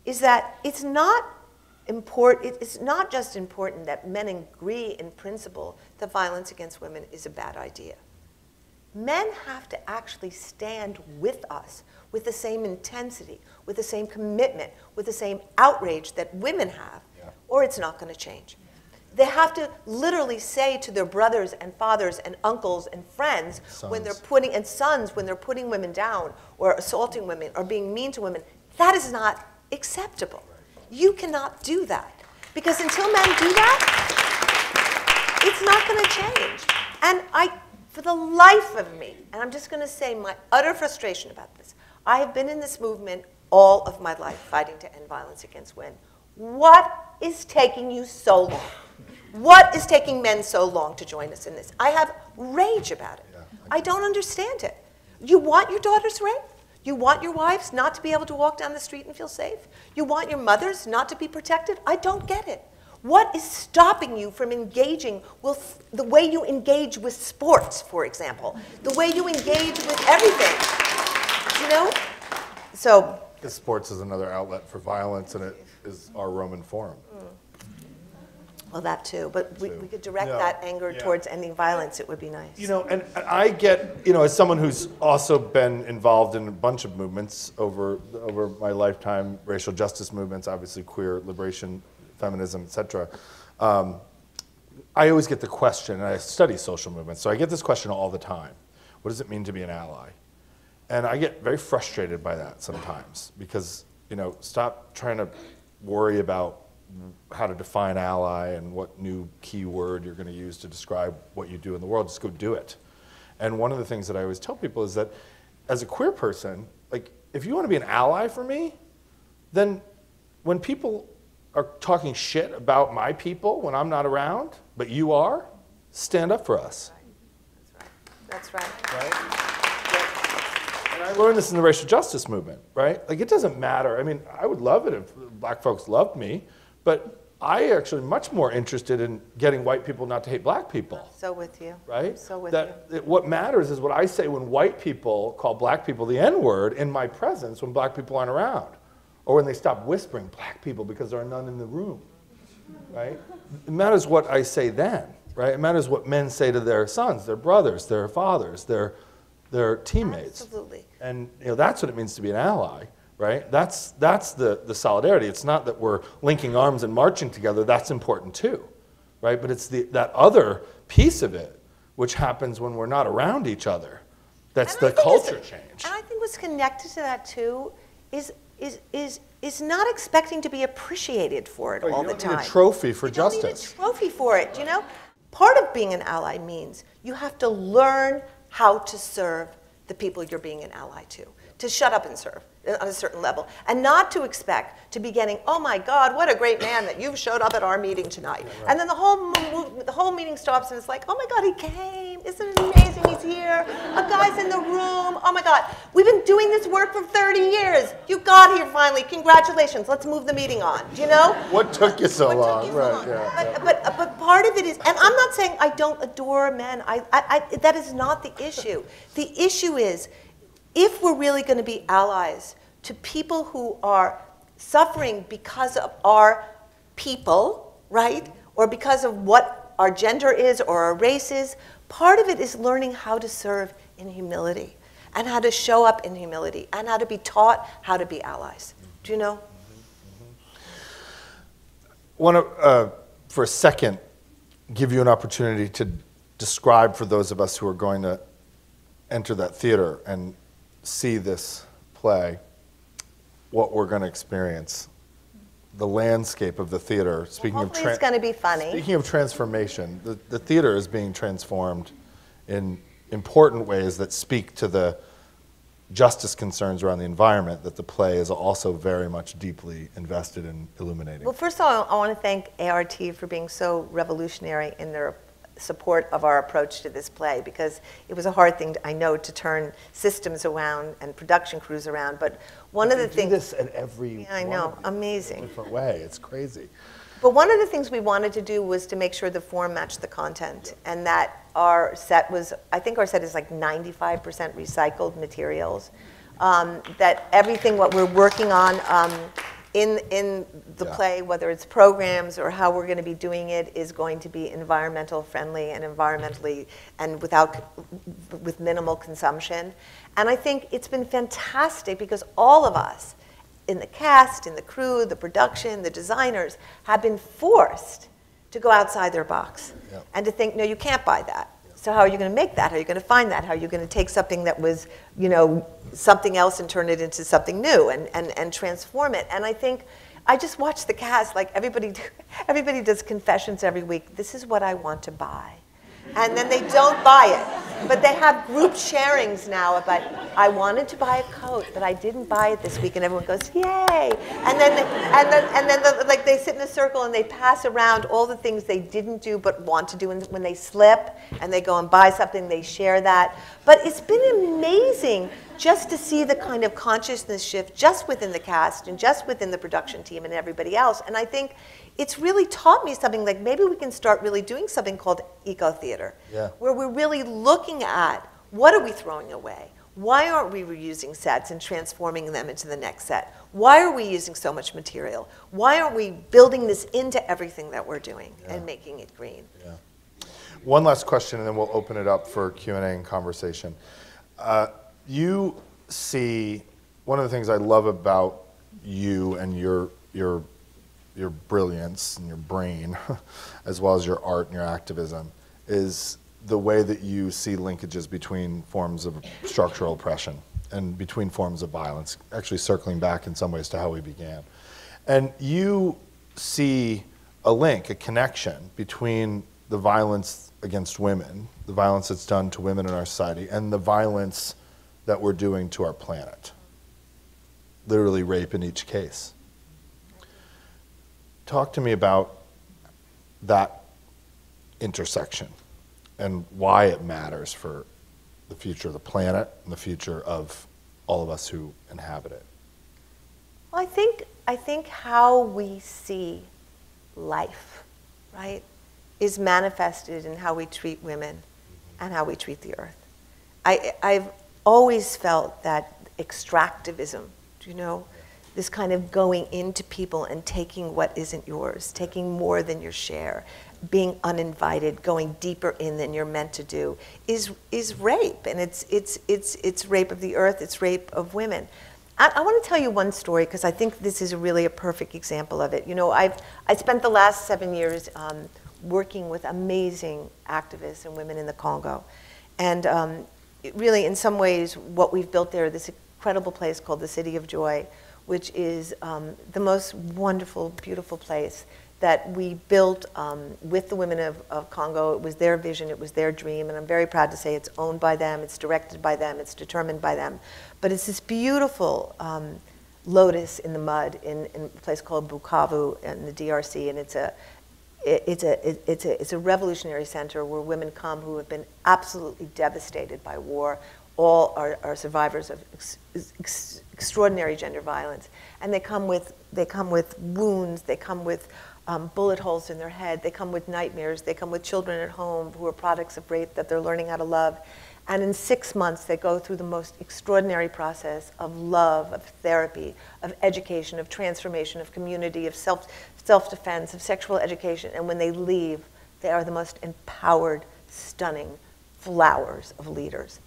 is that it's not just important that men agree in principle that violence against women is a bad idea. Men have to actually stand with us with the same intensity, with the same commitment, with the same outrage that women have, or it's not going to change. They have to literally say to their brothers and fathers and uncles and friends when they're putting women down or assaulting women or being mean to women, that is not acceptable. You cannot do that. Because until men do that, it's not going to change. And for the life of me, and I'm just going to say my utter frustration about this, I have been in this movement all of my life fighting to end violence against women. What is taking you so long? What is taking men so long to join us in this? I have rage about it. I don't understand it. You want your daughters raped? You want your wives not to be able to walk down the street and feel safe? You want your mothers not to be protected? I don't get it. What is stopping you from engaging with the way you engage with sports, for example? The way you engage with everything, So. Because sports is another outlet for violence, and it is our Roman Forum. Well, that too, but we could direct that anger towards ending violence. It would be nice. And I get, as someone who's also been involved in a bunch of movements over my lifetime, racial justice movements, obviously queer liberation, feminism, etc. I always get the question, and I study social movements, so I get this question all the time. What does it mean to be an ally? And I get very frustrated by that sometimes because, stop trying to worry about how to define ally and what new key word you're going to use to describe what you do in the world. Just go do it. And one of the things that I always tell people is that as a queer person, like, if you want to be an ally for me, then when people are talking shit about my people when I'm not around, but you are, stand up for us. That's right. And I learned this in the racial justice movement, right? Like, it doesn't matter. I mean, I would love it if black folks loved me, but I actually much more interested in getting white people not to hate black people. So with you. Right? I'm so with you. What matters is what I say when white people call black people the N-word in my presence when black people aren't around. Or when they stop whispering black people because there are none in the room, right? It matters what I say then, right? It matters what men say to their sons, their brothers, their fathers, their teammates. Absolutely. And that's what it means to be an ally, right? That's the solidarity. It's not that we're linking arms and marching together. That's important too, right? But it's that other piece of it, which happens when we're not around each other. That's the culture change. And I think what's connected to that too is not expecting to be appreciated for it all the time. You don't need a trophy for justice. You don't need a trophy for it, you know? Part of being an ally means you have to learn how to serve the people you're being an ally to shut up and serve on a certain level, and not to expect to be getting, oh my God, what a great man that you've showed up at our meeting tonight. Right. And then the whole meeting stops and it's like, oh my God, he came. Isn't it amazing he's here? A guy's in the room. Oh my God, we've been doing this work for 30 years. You got here finally. Congratulations. Let's move the meeting on. Do you know? What took you so long? But part of it is, and I'm not saying I don't adore men. That is not the issue. The issue is, if we're really going to be allies to people who are suffering because of our people, right? Or because of what our gender is or our race is, part of it is learning how to serve in humility and how to show up in humility and how to be taught how to be allies. Do you know? I want to, for a second, give you an opportunity to describe for those of us who are going to enter that theater and see this play, what we're going to experience, the landscape of the theater. Hopefully it's going to be funny. Speaking of transformation, the theater is being transformed in important ways that speak to the justice concerns around the environment that the play is also very much deeply invested in illuminating. Well, first of all, I want to thank A.R.T. for being so revolutionary in their support of our approach to this play, because it was a hard thing, I know, to turn systems around and production crews around. But one of the things, do this at every amazing different way. It's crazy. But one of the things we wanted to do was to make sure the form matched the content, and that our set was, I think our set is like 95% recycled materials. That everything what we're working on in the play, whether it's programs or how we're going to be doing it, is going to be environmental friendly and environmentally and with minimal consumption. And I think it's been fantastic because all of us in the cast, in the crew, the production, the designers have been forced to go outside their box and to think, no, you can't buy that. So how are you going to make that? How are you going to find that? How are you going to take something that was, something else and turn it into something new and transform it? And I think, I just watch the cast, like everybody does confessions every week. This is what I want to buy. And then they don't buy it. But they have group sharings now about, I wanted to buy a coat, but I didn't buy it this week. And everyone goes, yay. And then like they sit in a circle and they pass around all the things they didn't do but want to do. And when they slip and they go and buy something, they share that. But it's been amazing just to see the kind of consciousness shift just within the cast and just within the production team and everybody else. And I think it's really taught me something, like maybe we can start really doing something called eco-theater, where we're really looking at what are we throwing away? Why aren't we reusing sets and transforming them into the next set? Why are we using so much material? Why aren't we building this into everything that we're doing and making it green? One last question, and then we'll open it up for Q&A and conversation. You see, one of the things I love about you and your brilliance and your brain, as well as your art and your activism, is the way that you see linkages between forms of structural oppression and between forms of violence, actually circling back in some ways to how we began. And you see a link, a connection between the violence against women, the violence that's done to women in our society, and the violence that we're doing to our planet. Literally rape in each case. Talk to me about that intersection and why it matters for the future of the planet and the future of all of us who inhabit it. Well, I think how we see life, right, is manifested in how we treat women and how we treat the earth. I've always felt that extractivism, you know, this kind of going into people and taking what isn't yours, taking more than your share, being uninvited, going deeper in than you're meant to do, is rape, and it's rape of the earth, it's rape of women. I want to tell you one story because I think this is really a perfect example of it. You know, I spent the last 7 years working with amazing activists and women in the Congo, and really, in some ways, what we've built there, this incredible place called the City of Joy, which is the most wonderful, beautiful place that we built with the women of Congo. It was their vision, it was their dream, and I'm very proud to say it's owned by them, it's directed by them, it's determined by them. But it's this beautiful lotus in the mud in a place called Bukavu in the DRC, and it's a revolutionary center where women come who have been absolutely devastated by war. All are survivors of extraordinary gender violence, and they come with wounds. They come with bullet holes in their head. They come with nightmares. They come with children at home who are products of rape that they're learning how to love. And in 6 months, they go through the most extraordinary process of love, of therapy, of education, of transformation, of community, of self-defense, of sexual education. And when they leave, they are the most empowered, stunning flowers of leaders.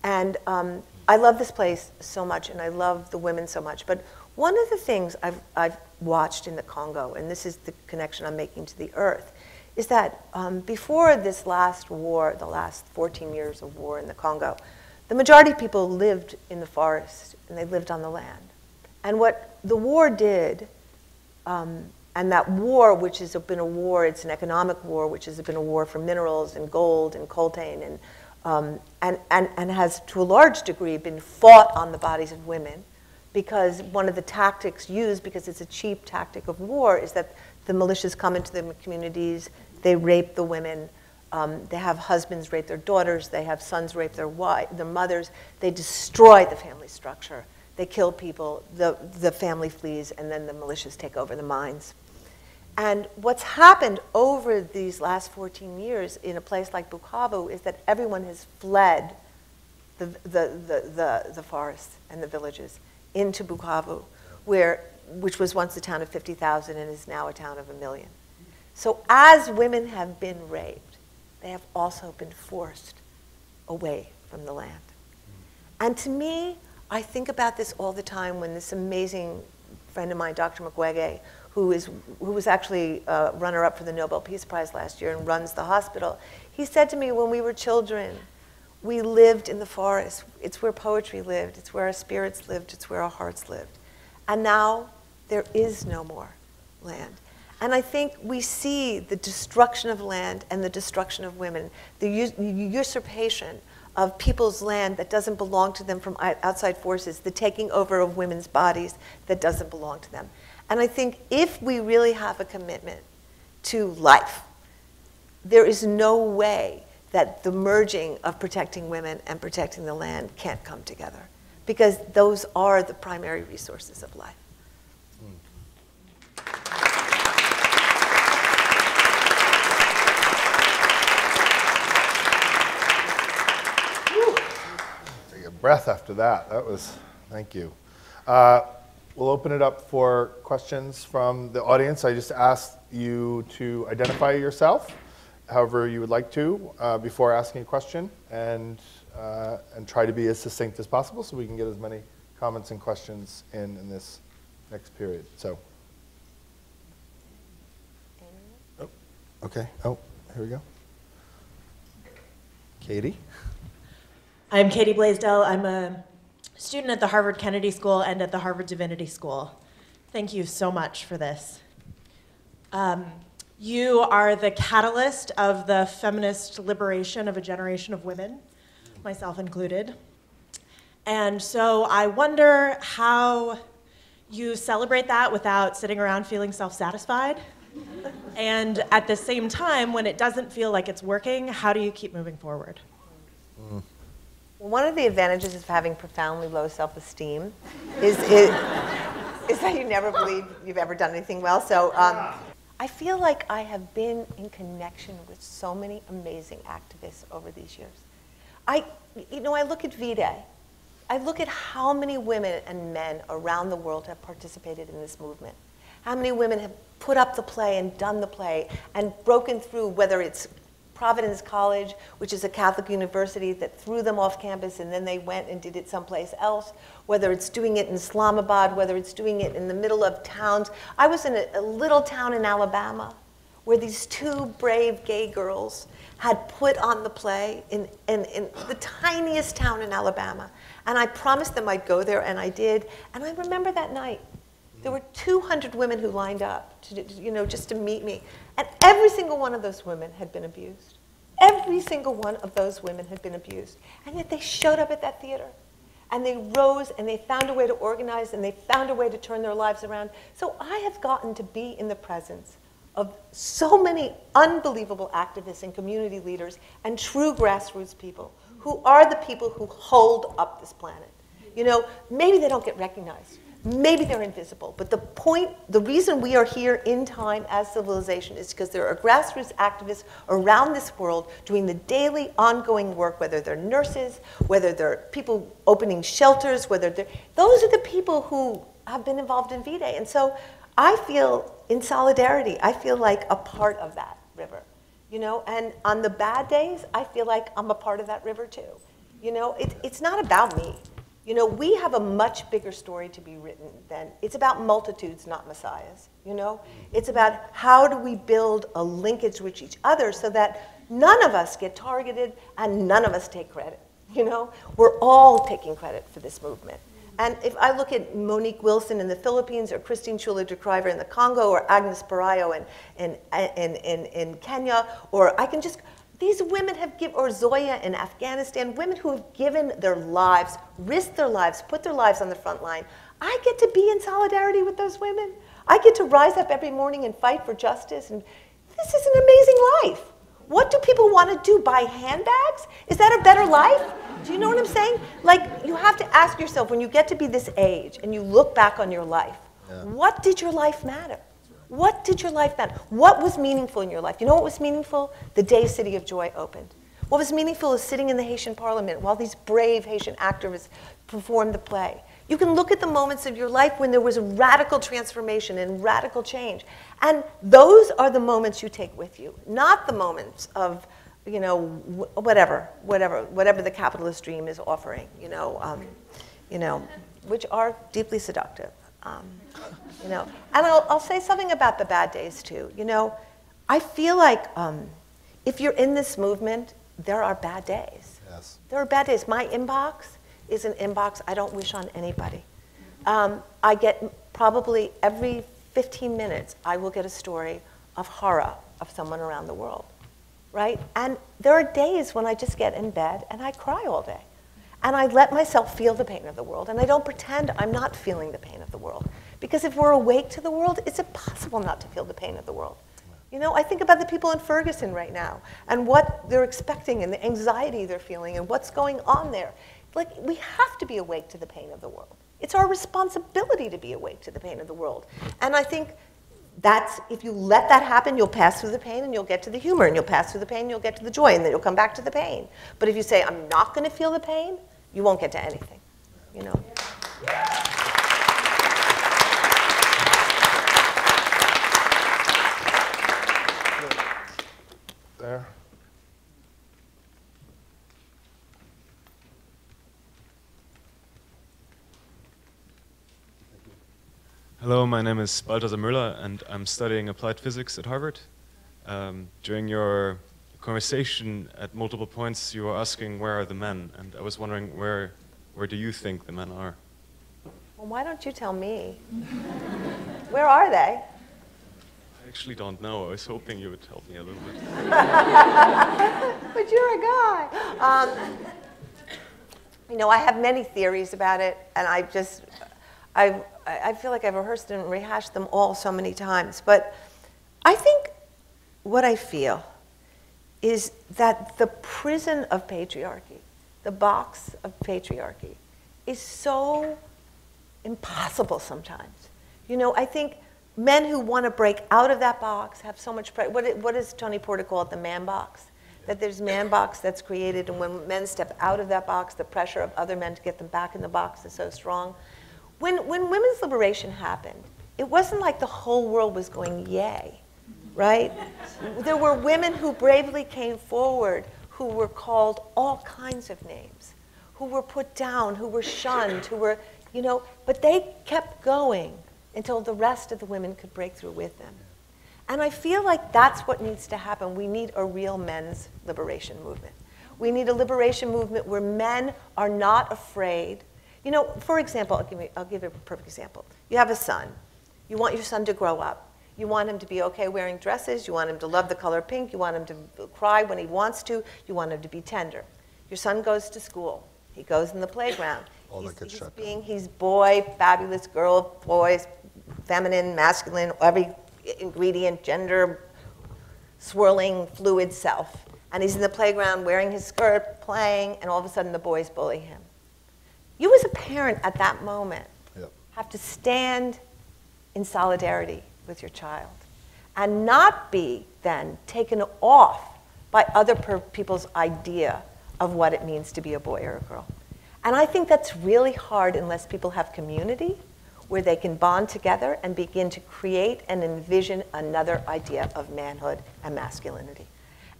And I love this place so much, and I love the women so much. But one of the things I've watched in the Congo, and this is the connection I'm making to the earth, is that before this last war, the last 14 years of war in the Congo, the majority of people lived in the forest, and they lived on the land. And what the war did, and that war, which has been a war, it's an economic war, which has been a war for minerals and gold and coltan, and has, to a large degree, been fought on the bodies of women, because one of the tactics used, because it's a cheap tactic of war, is that the militias come into the communities, they rape the women, they have husbands rape their daughters, they have sons rape their mothers, they destroy the family structure, they kill people, the family flees, and then the militias take over the mines. And what's happened over these last 14 years in a place like Bukavu is that everyone has fled the forests and the villages into Bukavu, which was once a town of 50,000 and is now a town of 1 million. So as women have been raped, they have also been forced away from the land. And to me, I think about this all the time when this amazing friend of mine, Dr. Mukwege, who was actually runner-up for the Nobel Peace Prize last year and runs the hospital, he said to me, when we were children, we lived in the forest. It's where poetry lived. It's where our spirits lived. It's where our hearts lived. And now there is no more land. And I think we see the destruction of land and the destruction of women, the usurpation of people's land that doesn't belong to them from outside forces, the taking over of women's bodies that doesn't belong to them. And I think if we really have a commitment to life, there is no way that the merging of protecting women and protecting the land can't come together, because those are the primary resources of life. Take a breath after that. That was, thank you. We'll open it up for questions from the audience. I just asked you to identify yourself, however you would like to, before asking a question, and try to be as succinct as possible so we can get as many comments and questions in this next period. So, oh, okay. Oh, here we go. Katie. I'm Katie Blaisdell. I'm a student at the Harvard Kennedy School and at the Harvard Divinity School. Thank you so much for this. You are the catalyst of the feminist liberation of a generation of women, myself included. And so I wonder how you celebrate that without sitting around feeling self-satisfied. And at the same time, when it doesn't feel like it's working, how do you keep moving forward? Well, one of the advantages of having profoundly low self-esteem is that you never believe you've ever done anything well. So I feel like I have been in connection with so many amazing activists over these years. I look at V-Day. I look at how many women and men around the world have participated in this movement. How many women have put up the play and done the play and broken through, whether it's Providence College, which is a Catholic university that threw them off campus and then they went and did it someplace else, whether it's doing it in Islamabad, whether it's doing it in the middle of towns. I was in a little town in Alabama where these two brave gay girls had put on the play in the tiniest town in Alabama. And I promised them I'd go there, and I did. And I remember that night, there were 200 women who lined up just to meet me. And every single one of those women had been abused. Every single one of those women had been abused. And yet they showed up at that theater. And they rose, and they found a way to organize, and they found a way to turn their lives around. So I have gotten to be in the presence of so many unbelievable activists and community leaders and true grassroots people who are the people who hold up this planet. Maybe they don't get recognized. Maybe they're invisible, but the reason we are here in time as civilization is because there are grassroots activists around this world doing the daily, ongoing work, whether they're nurses, whether they're people opening shelters, those are the people who have been involved in V-Day. And so I feel in solidarity, I feel like a part of that river, and on the bad days, I feel like I'm a part of that river too. It's not about me. We have a much bigger story to be written than, it's about multitudes, not messiahs, It's about how do we build a linkage with each other so that none of us get targeted and none of us take credit, We're all taking credit for this movement. And if I look at Monique Wilson in the Philippines, or Christine Chula de Kruiver in the Congo, or Agnes Parayo in Kenya, or I can just, these women have given, or Zoya in Afghanistan, women who have given their lives, risked their lives, put their lives on the front line. I get to be in solidarity with those women. I get to rise up every morning and fight for justice, and this is an amazing life. What do people want to do? Buy handbags? Is that a better life? Do you know what I'm saying? Like, you have to ask yourself, when you get to be this age and you look back on your life, what did your life matter? What did your life matter? What was meaningful in your life? You know what was meaningful? The day City of Joy opened. What was meaningful is sitting in the Haitian parliament while these brave Haitian actors performed the play. You can look at the moments of your life when there was a radical transformation and radical change. And those are the moments you take with you, not the moments of, whatever the capitalist dream is offering, which are deeply seductive. And I'll say something about the bad days too. I feel like if you're in this movement, there are bad days. Yes. There are bad days. My inbox is an inbox I don't wish on anybody. I get probably every 15 minutes, I will get a story of horror of someone around the world, right? And there are days when I just get in bed and I cry all day. And I let myself feel the pain of the world, and I don't pretend I'm not feeling the pain of the world. Because if we're awake to the world, it's impossible not to feel the pain of the world. I think about the people in Ferguson right now, and what they're expecting, and the anxiety they're feeling, and what's going on there. Like, we have to be awake to the pain of the world. It's our responsibility to be awake to the pain of the world. And I think if you let that happen, you'll pass through the pain and you'll get to the humor, and you'll pass through the pain and you'll get to the joy, and then you'll come back to the pain. But if you say, I'm not going to feel the pain, you won't get to anything, There. Hello, my name is Balthasar Müller, and I'm studying applied physics at Harvard. During your conversation, at multiple points, you were asking, where are the men? And I was wondering, where do you think the men are? Well, why don't you tell me? Where are they? actually don't know. I was hoping you would help me a little bit. But you're a guy. You know, I have many theories about it, and I feel like I've rehearsed and rehashed them all so many times. But I think what I feel is that the prison of patriarchy, the box of patriarchy, is so impossible sometimes. You know, I think men who want to break out of that box have so much pressure. What does Tony Porter call it, the man box? That there's man box that's created, and when men step out of that box, the pressure of other men to get them back in the box is so strong. When women's liberation happened, it wasn't like the whole world was going yay, right? There were women who bravely came forward who were called all kinds of names, who were put down, who were shunned, who were, you know, but they kept going until the rest of the women could break through with them. And I feel like that's what needs to happen. We need a real men's liberation movement. We need a liberation movement where men are not afraid. You know, for example, I'll give you a perfect example. You have a son. You want your son to grow up. You want him to be okay wearing dresses. You want him to love the color pink. You want him to cry when he wants to. You want him to be tender. Your son goes to school. He goes in the playground. He's boy, fabulous girl, boys, feminine, masculine, every ingredient, gender, swirling, fluid self. And he's in the playground wearing his skirt, playing, and all of a sudden the boys bully him. You as a parent at that moment have to stand in solidarity with your child and not be then taken off by other people's idea of what it means to be a boy or a girl. And I think that's really hard unless people have community where they can bond together and begin to create and envision another idea of manhood and masculinity.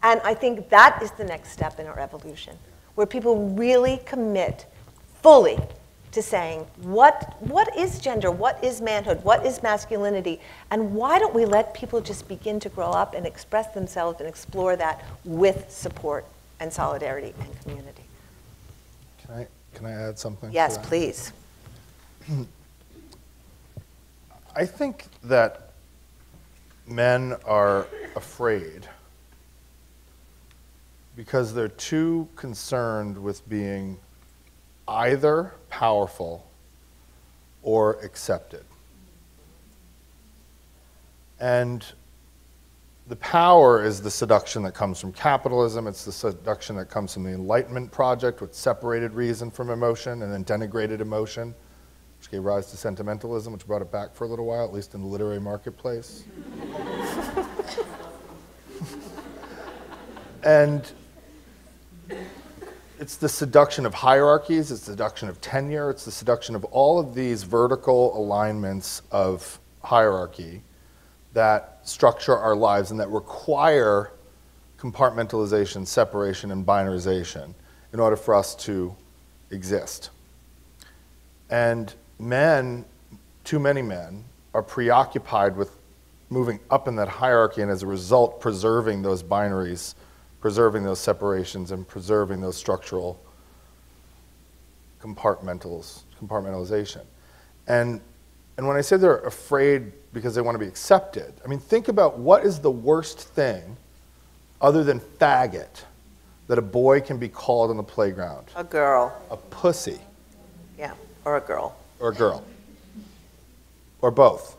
And I think that is the next step in our evolution, where people really commit fully to saying, what is gender, what is manhood, what is masculinity, and why don't we let people just begin to grow up and express themselves and explore that with support and solidarity and community. Can I add something? Yes, please. I think that men are afraid because they're too concerned with being either powerful or accepted. And the power is the seduction that comes from capitalism. It's the seduction that comes from the Enlightenment project, which separated reason from emotion and then denigrated emotion, which gave rise to sentimentalism, which brought it back for a little while, at least in the literary marketplace. And it's the seduction of hierarchies, it's the seduction of tenure, it's the seduction of all of these vertical alignments of hierarchy that structure our lives and that require compartmentalization, separation, and binarization in order for us to exist. And men, too many men, are preoccupied with moving up in that hierarchy and as a result preserving those binaries, preserving those separations, and preserving those structural compartmentalization. And when I say they're afraid because they want to be accepted, I mean, think about what is the worst thing other than faggot that a boy can be called on the playground? A girl. A pussy. Yeah, or a girl. Or a girl. Or both.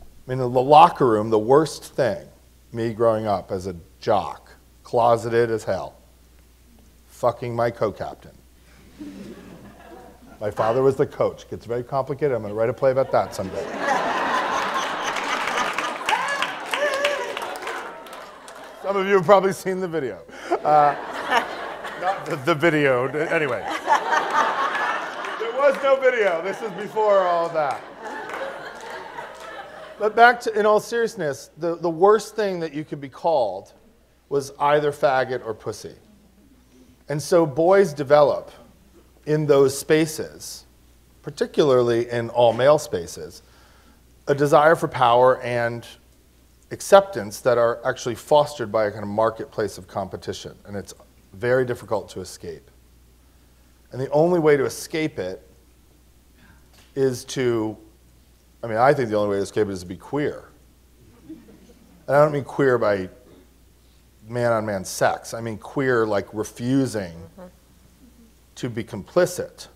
I mean, in the locker room, the worst thing, me growing up as a jock, closeted as hell, fucking my co-captain. My father was the coach. It gets very complicated. I'm going to write a play about that someday. Some of you have probably seen the video. Not the video, anyway. There was no video. This is before all of that. But back to, in all seriousness, the worst thing that you could be called was either faggot or pussy. And so boys develop in those spaces, particularly in all-male spaces, a desire for power and acceptance that are actually fostered by a kind of marketplace of competition. And it's very difficult to escape. And the only way to escape it is to, I mean, I think the only way to escape it is to be queer. And I don't mean queer by man-on-man sex. I mean queer like refusing to be complicit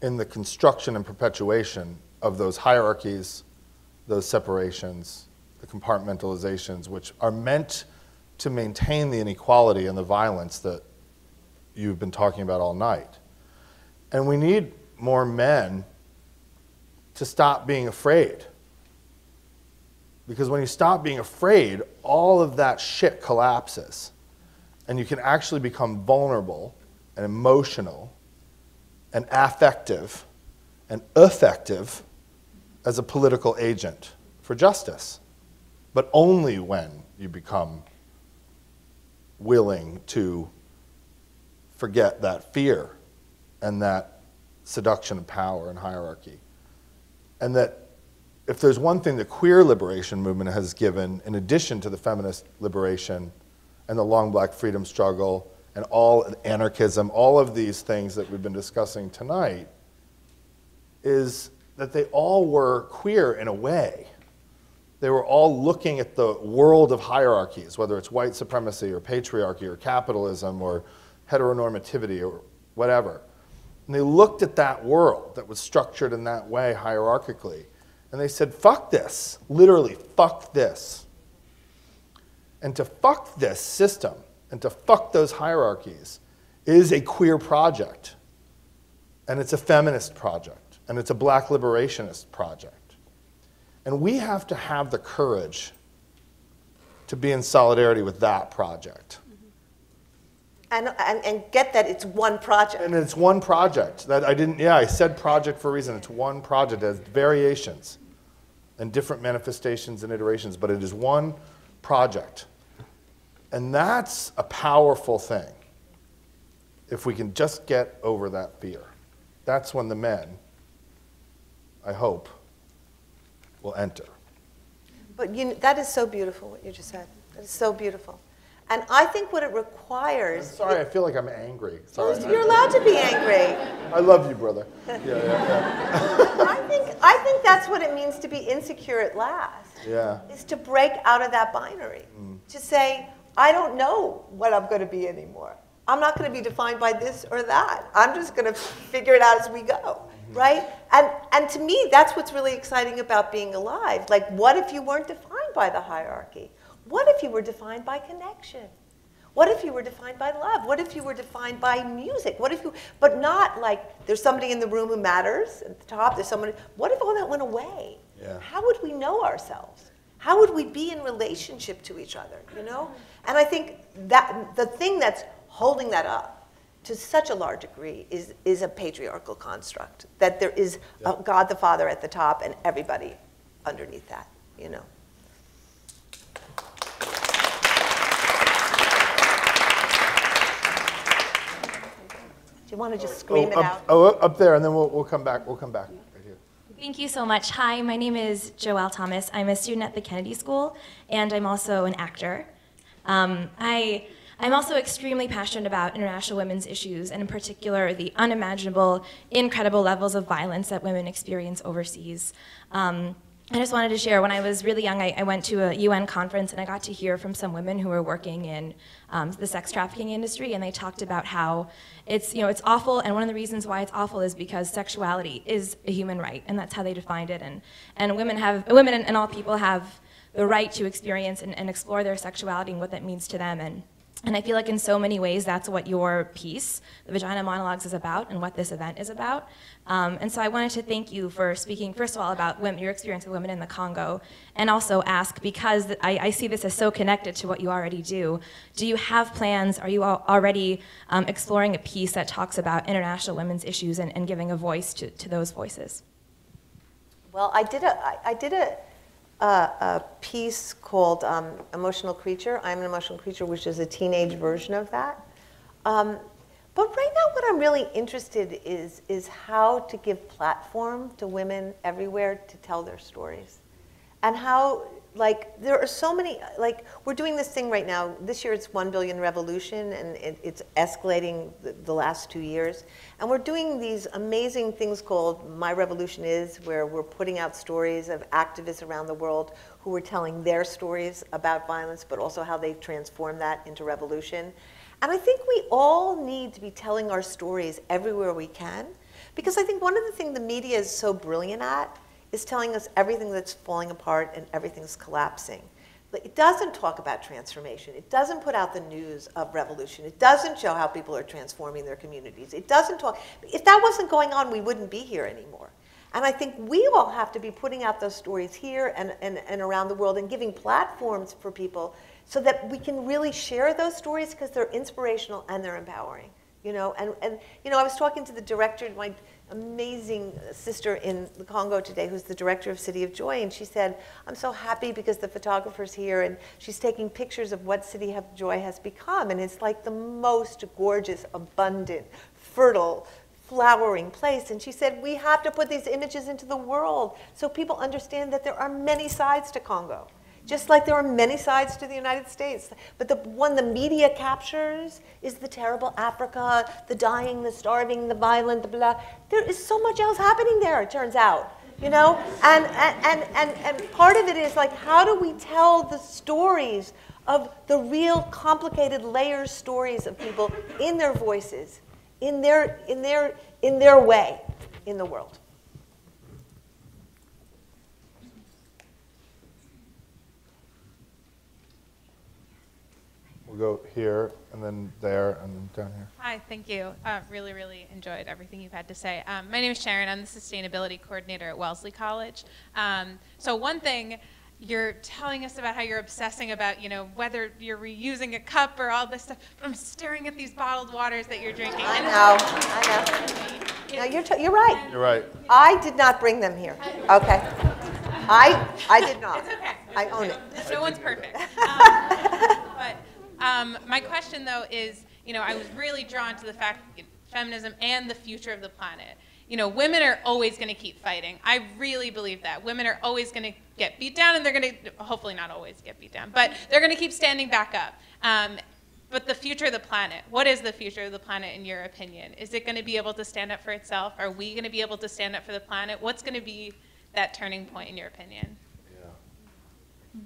in the construction and perpetuation of those hierarchies, those separations, the compartmentalizations, which are meant to maintain the inequality and the violence that you've been talking about all night. And we need more men to stop being afraid. Because when you stop being afraid, all of that shit collapses. And you can actually become vulnerable and emotional and affective and effective as a political agent for justice. But only when you become willing to forget that fear and that seduction of power and hierarchy. And that if there's one thing the queer liberation movement has given, in addition to the feminist liberation and the long black freedom struggle and all anarchism, all of these things that we've been discussing tonight, is that they all were queer in a way. They were all looking at the world of hierarchies, whether it's white supremacy or patriarchy or capitalism or heteronormativity or whatever. And they looked at that world that was structured in that way hierarchically. And they said, fuck this, literally, fuck this. And to fuck this system and to fuck those hierarchies is a queer project. And it's a feminist project. And it's a black liberationist project. And we have to have the courage to be in solidarity with that project. And get that it's one project. And it's one project. That I said project for a reason. It's one project. It has variations and different manifestations and iterations, but it is one project. And that's a powerful thing. If we can just get over that fear. That's when the men, I hope, will enter. But that is so beautiful, what you just said. That is so beautiful. And I think what it requires... I'm sorry, I feel like I'm angry. Sorry. You're allowed to be angry. I love you, brother. I think that's what it means to be insecure at last. Yeah. Is to break out of that binary. To say, I don't know what I'm going to be anymore. I'm not going to be defined by this or that. I'm just going to figure it out as we go. Right? And to me, that's what's really exciting about being alive. Like, what if you weren't defined by the hierarchy? What if you were defined by connection? What if you were defined by love? What if you were defined by music? What if you, but not like there's somebody in the room who matters at the top, there's someone, what if all that went away? Yeah. How would we know ourselves? How would we be in relationship to each other, you know? And I think that the thing that's holding that up to such a large degree is a patriarchal construct, that there is a God the Father at the top and everybody underneath that, you know? Do you want to just scream it out? Up there, and then we'll come back. We'll come back right here. Thank you so much. Hi, my name is Joelle Thomas. I'm a student at the Kennedy School, and I'm also an actor. I'm also extremely passionate about international women's issues, and in particular, the unimaginable, incredible levels of violence that women experience overseas. I just wanted to share, when I was really young, I went to a UN conference and I got to hear from some women who were working in the sex trafficking industry, and they talked about how it's awful, and one of the reasons why it's awful is because sexuality is a human right, and that's how they defined it, and women and all people have the right to experience and explore their sexuality and what that means to them, and I feel like in so many ways that's what your piece, the Vagina Monologues, is about and what this event is about. And so I wanted to thank you for speaking, first of all, about your experience with women in the Congo, and also ask, because I see this as so connected to what you already do you have plans, are you already exploring a piece that talks about international women's issues and giving a voice to those voices? Well, I did a piece called Emotional Creature. I'm an Emotional Creature, which is a teenage version of that. But right now what I'm really interested is how to give platform to women everywhere to tell their stories. And how, like, there are so many, like, we're doing this thing right now. This year it's 1 billion revolution, and it's escalating the last 2 years. And we're doing these amazing things called My Revolution Is, where we're putting out stories of activists around the world who are telling their stories about violence, but also how they've transformed that into revolution. And I think we all need to be telling our stories everywhere we can, because I think one of the things the media is so brilliant at is telling us everything that's falling apart and everything's collapsing. But it doesn't talk about transformation. It doesn't put out the news of revolution. It doesn't show how people are transforming their communities. It doesn't talk. If that wasn't going on, we wouldn't be here anymore. And I think we all have to be putting out those stories here and around the world and giving platforms for people so that we can really share those stories, because they're inspirational and they're empowering. You know, and you know, I was talking to the director, my amazing sister in the Congo today, who's the director of City of Joy, and she said, I'm so happy because the photographer's here, and she's taking pictures of what City of Joy has become, and it's like the most gorgeous, abundant, fertile, flowering place. And she said, we have to put these images into the world so people understand that there are many sides to Congo. Just like there are many sides to the United States. But the one the media captures is the terrible Africa, the dying, the starving, the violent, the blah. There is so much else happening there, it turns out. You know? And part of it is like, how do we tell the stories of the real complicated layers stories of people in their voices, in their way in the world? We'll go here, and then there, and then down here. Hi, thank you. Really, really enjoyed everything you've had to say. My name is Sharon. I'm the sustainability coordinator at Wellesley College. So one thing, you're telling us about how you're obsessing about, you know, whether you're reusing a cup or all this stuff. But I'm staring at these bottled waters that you're drinking. I know. No, you're right. You're right. I did not bring them here. Okay. I did not. It's okay. I own it. No one's perfect. My question, though, is, you know, I was really drawn to the fact that feminism and the future of the planet. You know, women are always going to keep fighting. I really believe that. Women are always going to get beat down, and they're going to, hopefully not always get beat down, but they're going to keep standing back up. But the future of the planet, what is the future of the planet in your opinion? Is it going to be able to stand up for itself? Are we going to be able to stand up for the planet? What's going to be that turning point in your opinion?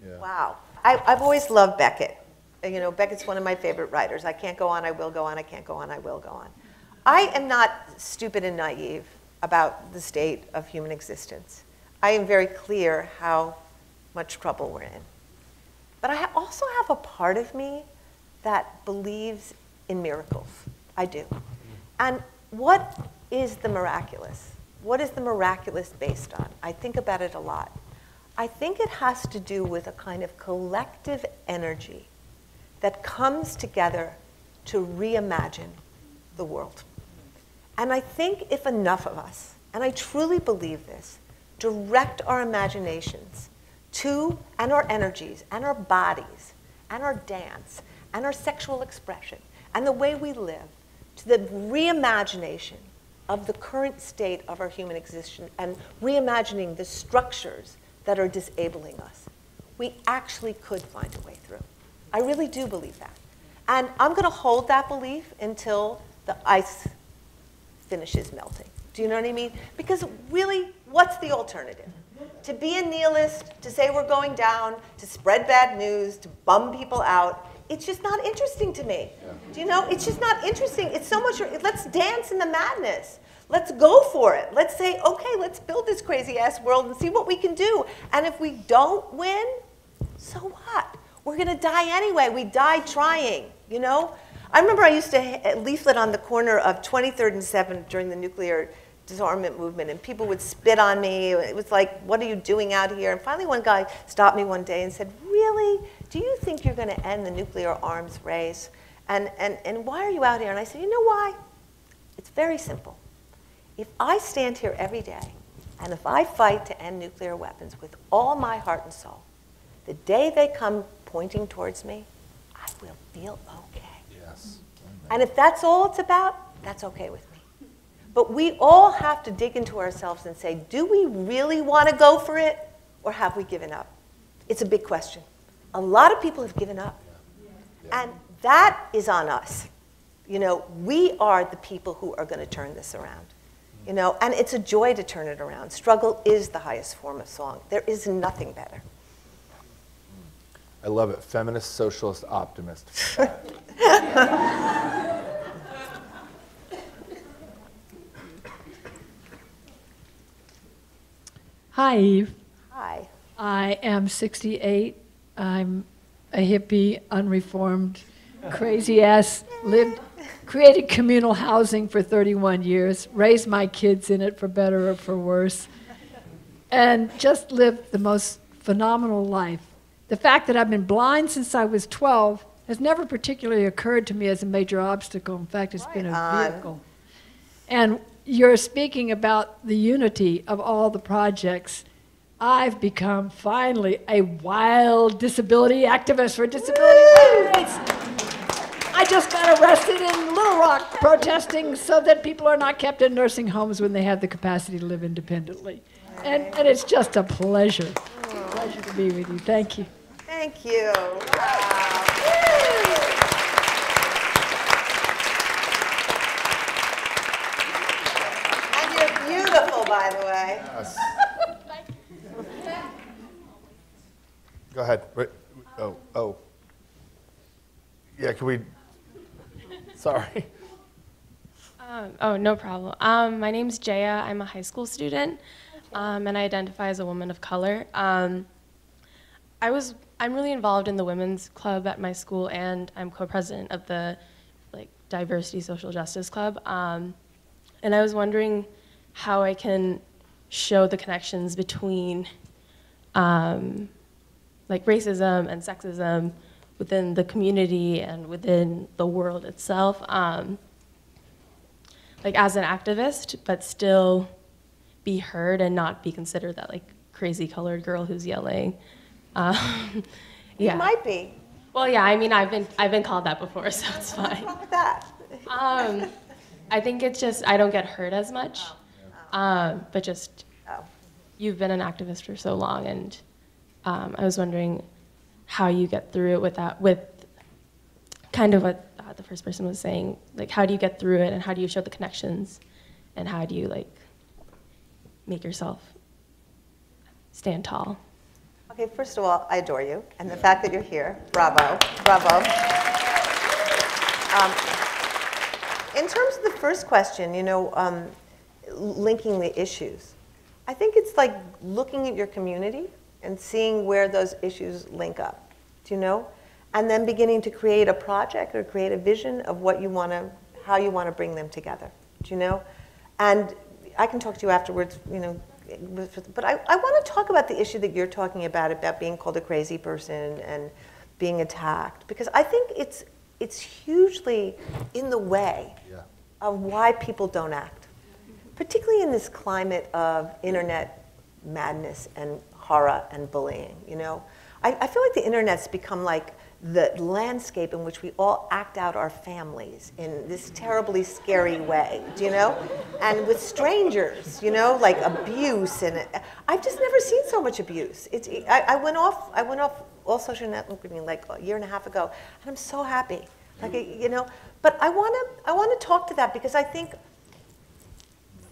Yeah. Wow. I've always loved Beckett. You know, Beckett's one of my favorite writers. I can't go on, I will go on, I can't go on, I will go on. I am not stupid and naive about the state of human existence. I am very clear how much trouble we're in. But I also have a part of me that believes in miracles. I do. And what is the miraculous? What is the miraculous based on? I think about it a lot. I think it has to do with a kind of collective energy that comes together to reimagine the world. And I think if enough of us, and I truly believe this, direct our imaginations to, and our energies, and our bodies, and our dance, and our sexual expression, and the way we live, to the reimagination of the current state of our human existence, and reimagining the structures that are disabling us, we actually could find a way through. I really do believe that. And I'm going to hold that belief until the ice finishes melting. Do you know what I mean? Because really, what's the alternative? To be a nihilist, to say we're going down, to spread bad news, to bum people out, it's just not interesting to me. Do you know? It's just not interesting. It's so much, let's dance in the madness. Let's go for it. Let's say, okay, let's build this crazy ass world and see what we can do. And if we don't win, so what? We're going to die anyway. We died trying, you know? I remember I used to leaflet on the corner of 23rd and 7th during the nuclear disarmament movement, and people would spit on me. It was like, what are you doing out here? And finally one guy stopped me one day and said, really? Do you think you're going to end the nuclear arms race? And why are you out here? And I said, you know why? It's very simple. If I stand here every day, and if I fight to end nuclear weapons with all my heart and soul, the day they come pointing towards me, I will feel okay. Yes. And if that's all it's about, that's okay with me. But we all have to dig into ourselves and say, do we really want to go for it, or have we given up? It's a big question. A lot of people have given up. And that is on us. You know, we are the people who are going to turn this around. You know, and it's a joy to turn it around. Struggle is the highest form of song. There is nothing better. I love it. Feminist, socialist, optimist. Hi, Eve. Hi. I am 68. I'm a hippie, unreformed, crazy-ass, created communal housing for 31 years, raised my kids in it for better or for worse, and just lived the most phenomenal life. The fact that I've been blind since I was 12 has never particularly occurred to me as a major obstacle. In fact, it's been a vehicle. And you're speaking about the unity of all the projects. I've become finally a wild disability activist for disability rights. I just got arrested in Little Rock protesting so that people are not kept in nursing homes when they have the capacity to live independently. And it's just a pleasure. Pleasure to be with you. Thank you. Thank you. Wow. And you're beautiful, by the way. Yes. Go ahead. Wait. Oh. Yeah, can we? Sorry. Oh, no problem. My name's Jaya. I'm a high school student, and I identify as a woman of color. I'm really involved in the women's club at my school, and I'm co-president of the Diversity Social Justice Club. And I was wondering how I can show the connections between racism and sexism within the community and within the world itself, as an activist, but still be heard and not be considered that crazy colored girl who's yelling. Yeah. You might be. Well, yeah. I mean, I've been called that before, so it's fine. What's wrong with that? I think it's just I don't get hurt as much, but just you've been an activist for so long, and I was wondering how you get through it with kind of what the first person was saying. How do you get through it, and how do you show the connections, and how do you make yourself stand tall? Okay, first of all, I adore you, and the fact that you're here, bravo, bravo. In terms of the first question, linking the issues, I think it's like looking at your community and seeing where those issues link up, do you know? And then beginning to create a project or create a vision of what you want to, how you want to bring them together, do you know? And I can talk to you afterwards, but I want to talk about the issue that you're talking about being called a crazy person and being attacked, because I think it's hugely in the way of why people don't act, particularly in this climate of internet madness and horror and bullying, I feel like the internet's become like the landscape in which we all act out our families in this terribly scary way, do you know? And with strangers, like abuse, and I've just never seen so much abuse. I went off all social networking like a year and a half ago, and I'm so happy, But I want to talk to that, because I think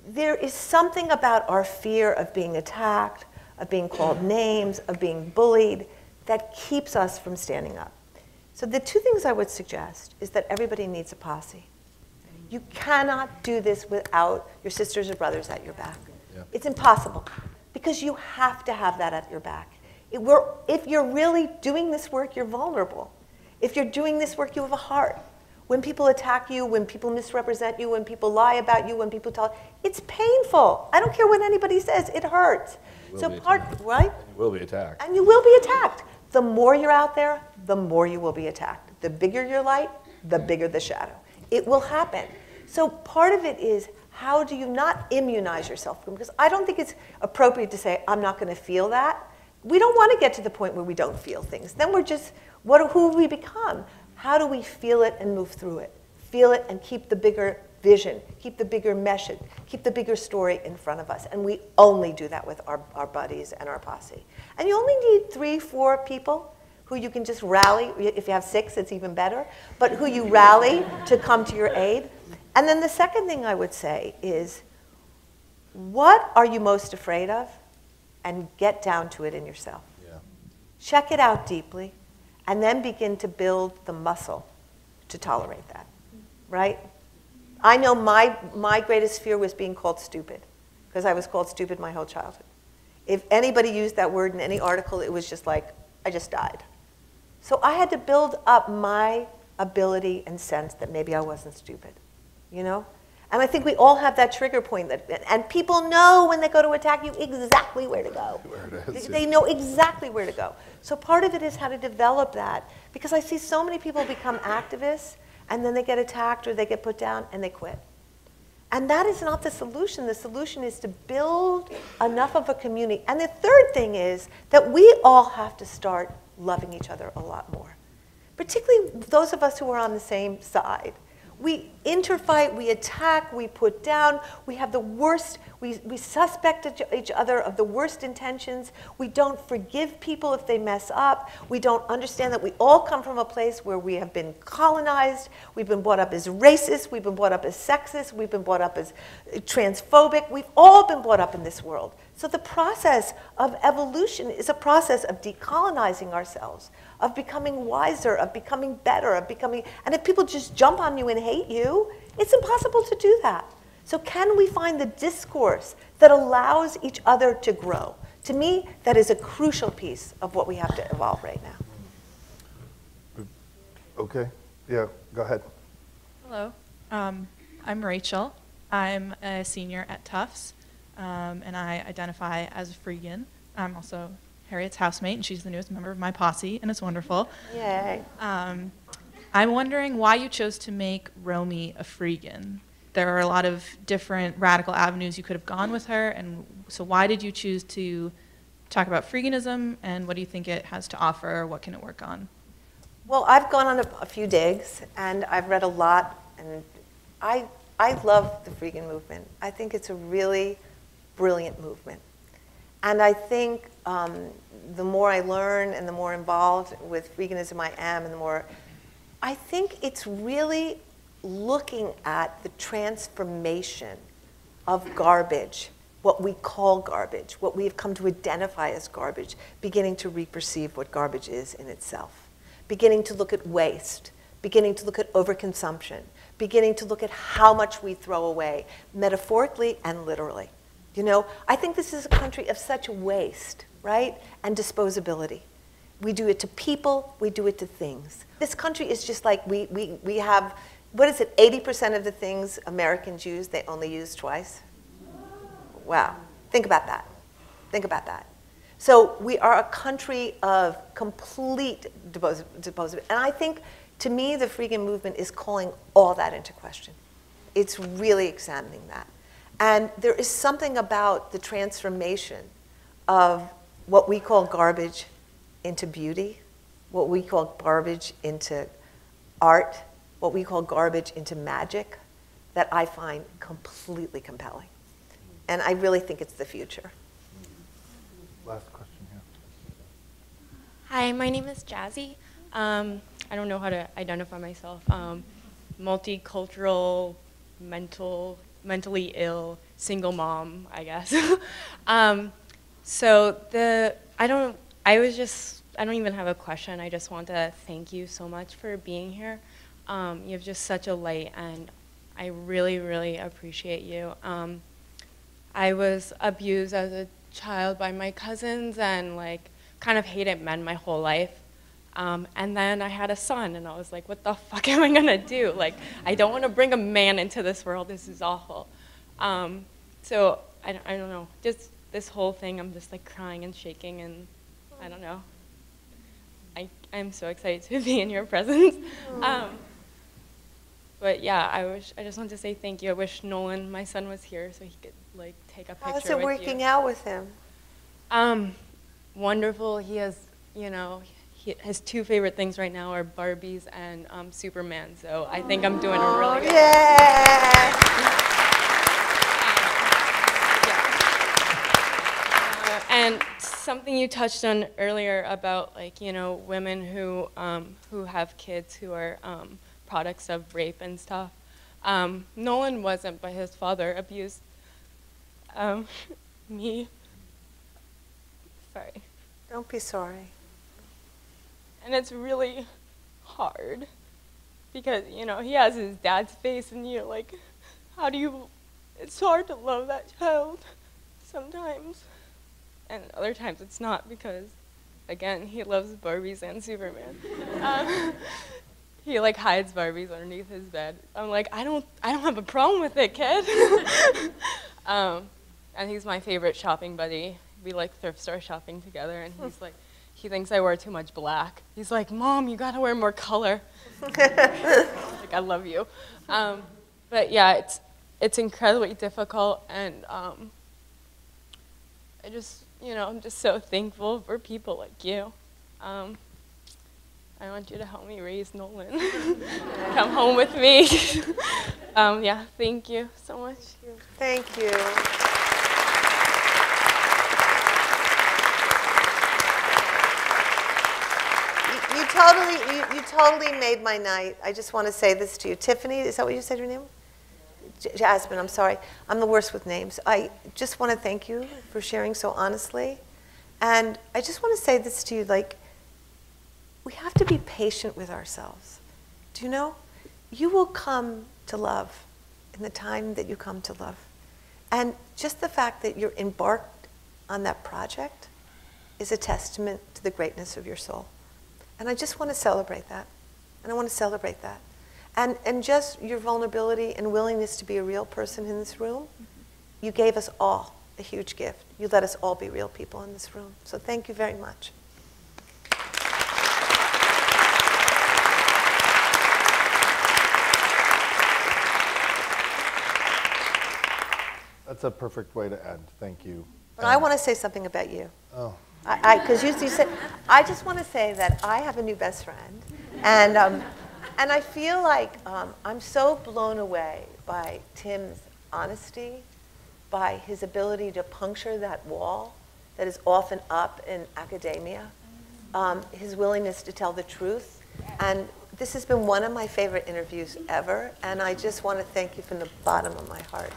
there is something about our fear of being attacked, of being called names, of being bullied, that keeps us from standing up. So the two things I would suggest is that everybody needs a posse. You cannot do this without your sisters or brothers at your back. Yeah. It's impossible, because you have to have that at your back. If you're really doing this work, you're vulnerable. If you're doing this work, you have a heart. When people attack you, when people misrepresent you, when people lie about you, when people tell, it's painful. I don't care what anybody says, it hurts. So right? And you will be attacked. And you will be attacked. The more you're out there, the more you will be attacked. The bigger your light, the bigger the shadow. It will happen. So part of it is, how do you not immunize yourself from? Because I don't think it's appropriate to say, I'm not going to feel that. We don't want to get to the point where we don't feel things. Then we're just, who have we become? How do we feel it and move through it? Feel it and keep the bigger vision, keep the bigger message, keep the bigger story in front of us. And we only do that with our buddies and our posse. And you only need 3, 4 people who you can just rally. If you have 6, it's even better. But who you rally to come to your aid. And then the second thing I would say is, what are you most afraid of? And get down to it in yourself. Yeah. Check it out deeply, and then begin to build the muscle to tolerate that, right? I know my greatest fear was being called stupid, because I was called stupid my whole childhood. If anybody used that word in any article, it was just like, I just died. So I had to build up my ability and sense that maybe I wasn't stupid, you know? And I think we all have that trigger point, and people know when they go to attack you exactly where to go. Where it is, they know exactly where to go. So part of it is how to develop that, because I see so many people become activists, and then they get attacked or they get put down and they quit. And that is not the solution. The solution is to build enough of a community. And the third thing is that we all have to start loving each other a lot more, particularly those of us who are on the same side. We interfight, we attack, we put down, we have the worst, we suspect each other of the worst intentions. We don't forgive people if they mess up. We don't understand that we all come from a place where we have been colonized. We've been brought up as racist. We've been brought up as sexist. We've been brought up as transphobic. We've all been brought up in this world. So the process of evolution is a process of decolonizing ourselves, of becoming wiser, of becoming better, of becoming, and if people just jump on you and hate you, it's impossible to do that. So can we find the discourse that allows each other to grow? To me, that is a crucial piece of what we have to evolve right now. Okay, yeah, go ahead. Hello, I'm Rachel. I'm a senior at Tufts, and I identify as a freegan. I'm also Harriet's housemate, and she's the newest member of my posse, and it's wonderful. Yay. I'm wondering why you chose to make Romy a freegan. There are a lot of different radical avenues you could have gone with her, and so why did you choose to talk about freeganism, and what do you think it has to offer? What can it work on? Well, I've gone on a few digs, and I've read a lot, and I love the freegan movement. I think it's a really brilliant movement. And I think the more I learn and the more involved with freeganism I am, and the more, I think it's really looking at the transformation of garbage, what we call garbage, what we've come to identify as garbage, beginning to reperceive what garbage is in itself, beginning to look at waste, beginning to look at overconsumption, beginning to look at how much we throw away, metaphorically and literally. You know, I think this is a country of such waste, right? And disposability. We do it to people, we do it to things. This country is just like we have, what is it, 80% of the things Americans use, they only use twice? Wow, think about that. Think about that. So we are a country of complete disposability. And I think, to me, the freegan movement is calling all that into question. It's really examining that. And there is something about the transformation of what we call garbage into beauty, what we call garbage into art, what we call garbage into magic, that I find completely compelling. And I really think it's the future. Last question here. Hi, my name is Jazzy. I don't know how to identify myself. Multicultural, mentally ill, single mom, I guess. I don't even have a question. I just want to thank you so much for being here. You have just such a light, and I really, really appreciate you. I was abused as a child by my cousins and kind of hated men my whole life. And then I had a son, and I was like, what the fuck am I gonna do? I don't want to bring a man into this world. This is awful. So I don't know. Just this whole thing, I'm just crying and shaking, and I don't know. I'm so excited to be in your presence. But yeah, I just want to say thank you. I wish Nolan, my son, was here so he could take a picture with you. How's it working out with him? Wonderful. He has, his two favorite things right now are Barbies and Superman. So I think I'm doing a really good and something you touched on earlier about, like, you know, women who have kids who are products of rape and stuff. Nolan wasn't, but his father abused me. Sorry. Don't be sorry. And it's really hard because, you know, he has his dad's face and you're like, how do you, it's hard to love that child sometimes. And other times it's not because, again, he loves Barbies and Superman. He like hides Barbies underneath his bed. I'm like, I don't have a problem with it, kid. And he's my favorite shopping buddy. We like thrift store shopping together, and he's like, he thinks I wear too much black. He's like, Mom, you gotta wear more color. Like, I love you. But yeah, it's incredibly difficult, and I just, you know, I'm just so thankful for people like you. I want you to help me raise Nolan. Come home with me. Yeah, thank you so much. Thank you. You totally made my night. I just want to say this to you. Tiffany, is that what you said your name? Jasmine, I'm sorry. I'm the worst with names. I just want to thank you for sharing so honestly. And I just want to say this to you, like, we have to be patient with ourselves. Do you know? You will come to love in the time that you come to love. And just the fact that you're embarked on that project is a testament to the greatness of your soul. And I just want to celebrate that. And I want to celebrate that. And just your vulnerability and willingness to be a real person in this room, you gave us all a huge gift. You let us all be real people in this room. So thank you very much. That's a perfect way to end. Thank you. But I want to say something about you. Oh. Because you said, I just want to say that I have a new best friend, and I feel like I'm so blown away by Tim's honesty, by his ability to puncture that wall that is often up in academia, his willingness to tell the truth, and this has been one of my favorite interviews ever, and I just want to thank you from the bottom of my heart.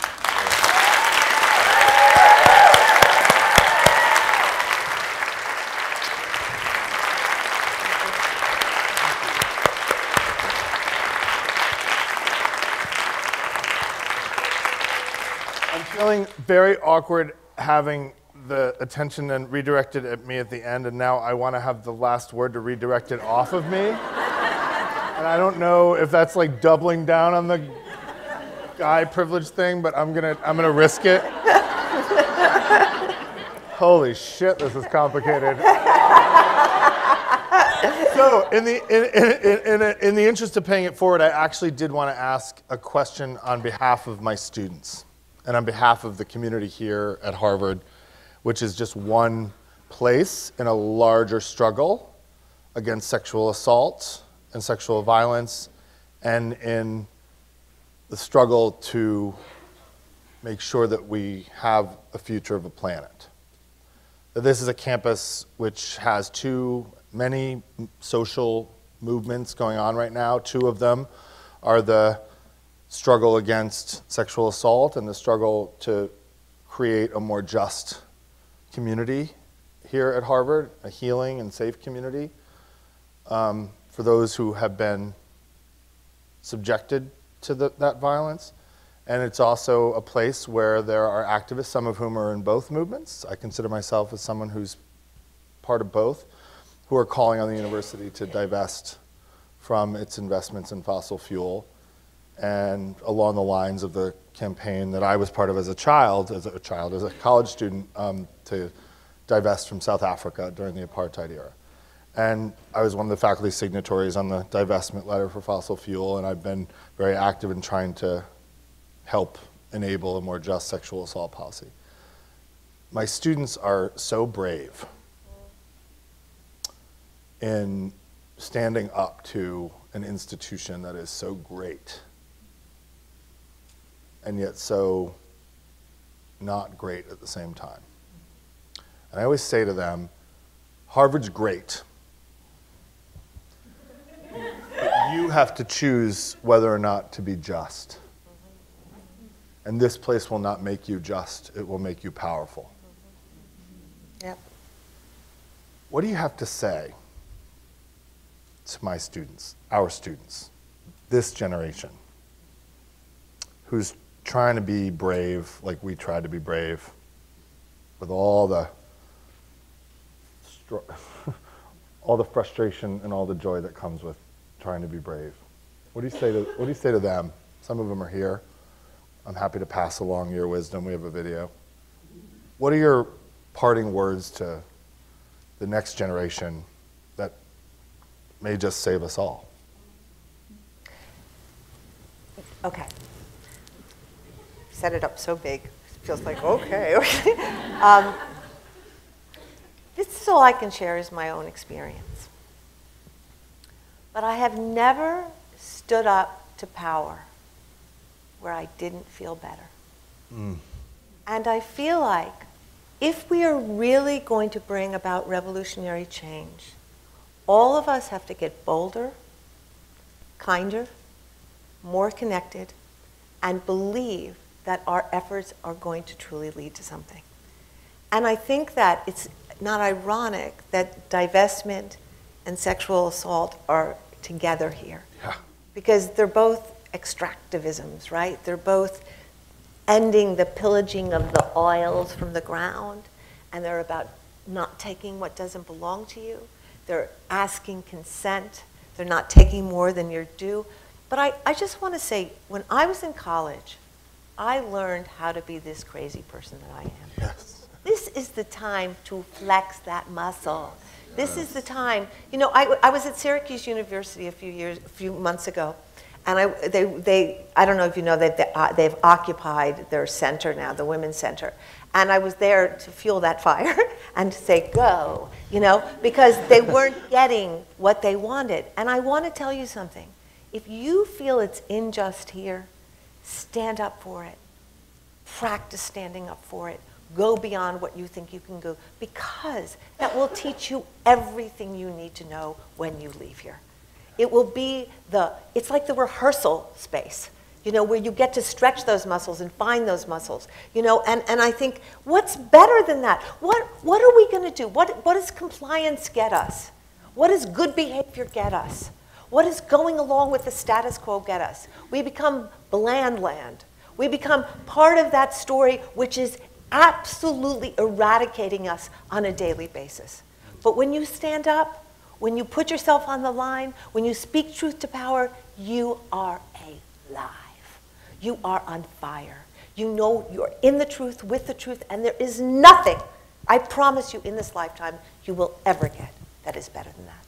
Feeling very awkward having the attention then redirected at me at the end, and now I want to have the last word to redirect it off of me. And I don't know if that's like doubling down on the guy privilege thing, but I'm gonna risk it. Holy shit, this is complicated. So, in the interest of paying it forward, I actually did want to ask a question on behalf of my students and on behalf of the community here at Harvard, which is just one place in a larger struggle against sexual assault and sexual violence, and in the struggle to make sure that we have a future of a planet. This is a campus which has many social movements going on right now. Two of them are the struggle against sexual assault and the struggle to create a more just community here at Harvard, a healing and safe community for those who have been subjected to that violence. And it's also a place where there are activists, some of whom are in both movements. I consider myself as someone who's part of both, who are calling on the university to divest from its investments in fossil fuel, and along the lines of the campaign that I was part of as a college student, to divest from South Africa during the apartheid era. And I was one of the faculty signatories on the divestment letter for fossil fuel, and I've been very active in trying to help enable a more just sexual assault policy. My students are so brave in standing up to an institution that is so great and yet so not great at the same time. And I always say to them, Harvard's great, but you have to choose whether or not to be just. And this place will not make you just, it will make you powerful. Yep. What do you have to say to my students, our students, this generation, who's trying to be brave like we tried to be brave, with all the all the frustration and all the joy that comes with trying to be brave? What do you say to them? Some of them are here. I'm happy to pass along your wisdom. We have a video. What are your parting words to the next generation that may just save us all? Okay. Set it up so big. It feels like, okay. This is all I can share is my own experience. But I have never stood up to power where I didn't feel better. And I feel like if we are really going to bring about revolutionary change, all of us have to get bolder, kinder, more connected, and believe that our efforts are going to truly lead to something. And I think that it's not ironic that divestment and sexual assault are together here. Yeah. Because they're both extractivisms, right? They're both ending the pillaging of the oils from the ground, and they're about not taking what doesn't belong to you. They're asking consent. They're not taking more than you're due. But I just want to say, when I was in college, I learned how to be this crazy person that I am. Yes. This is the time to flex that muscle. This is the time. You know, I was at Syracuse University a few months ago, and I don't know if you know that they've occupied their center now, the women's center, and I was there to fuel that fire and to say go, you know, because they weren't getting what they wanted. And I want to tell you something. If you feel it's unjust here, stand up for it. Practice standing up for it. Go beyond what you think you can go, because that will teach you everything you need to know when you leave here. It will be it's like the rehearsal space, you know, where you get to stretch those muscles and find those muscles, you know, and I think, what's better than that? What are we going to do? What does compliance get us? What does good behavior get us? What does going along with the status quo get us? We become bland land. We become part of that story which is absolutely eradicating us on a daily basis. But when you stand up, when you put yourself on the line, when you speak truth to power, you are alive. You are on fire. You know you're in the truth, with the truth, and there is nothing, I promise you, in this lifetime you will ever get that is better than that.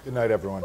Good night, everyone.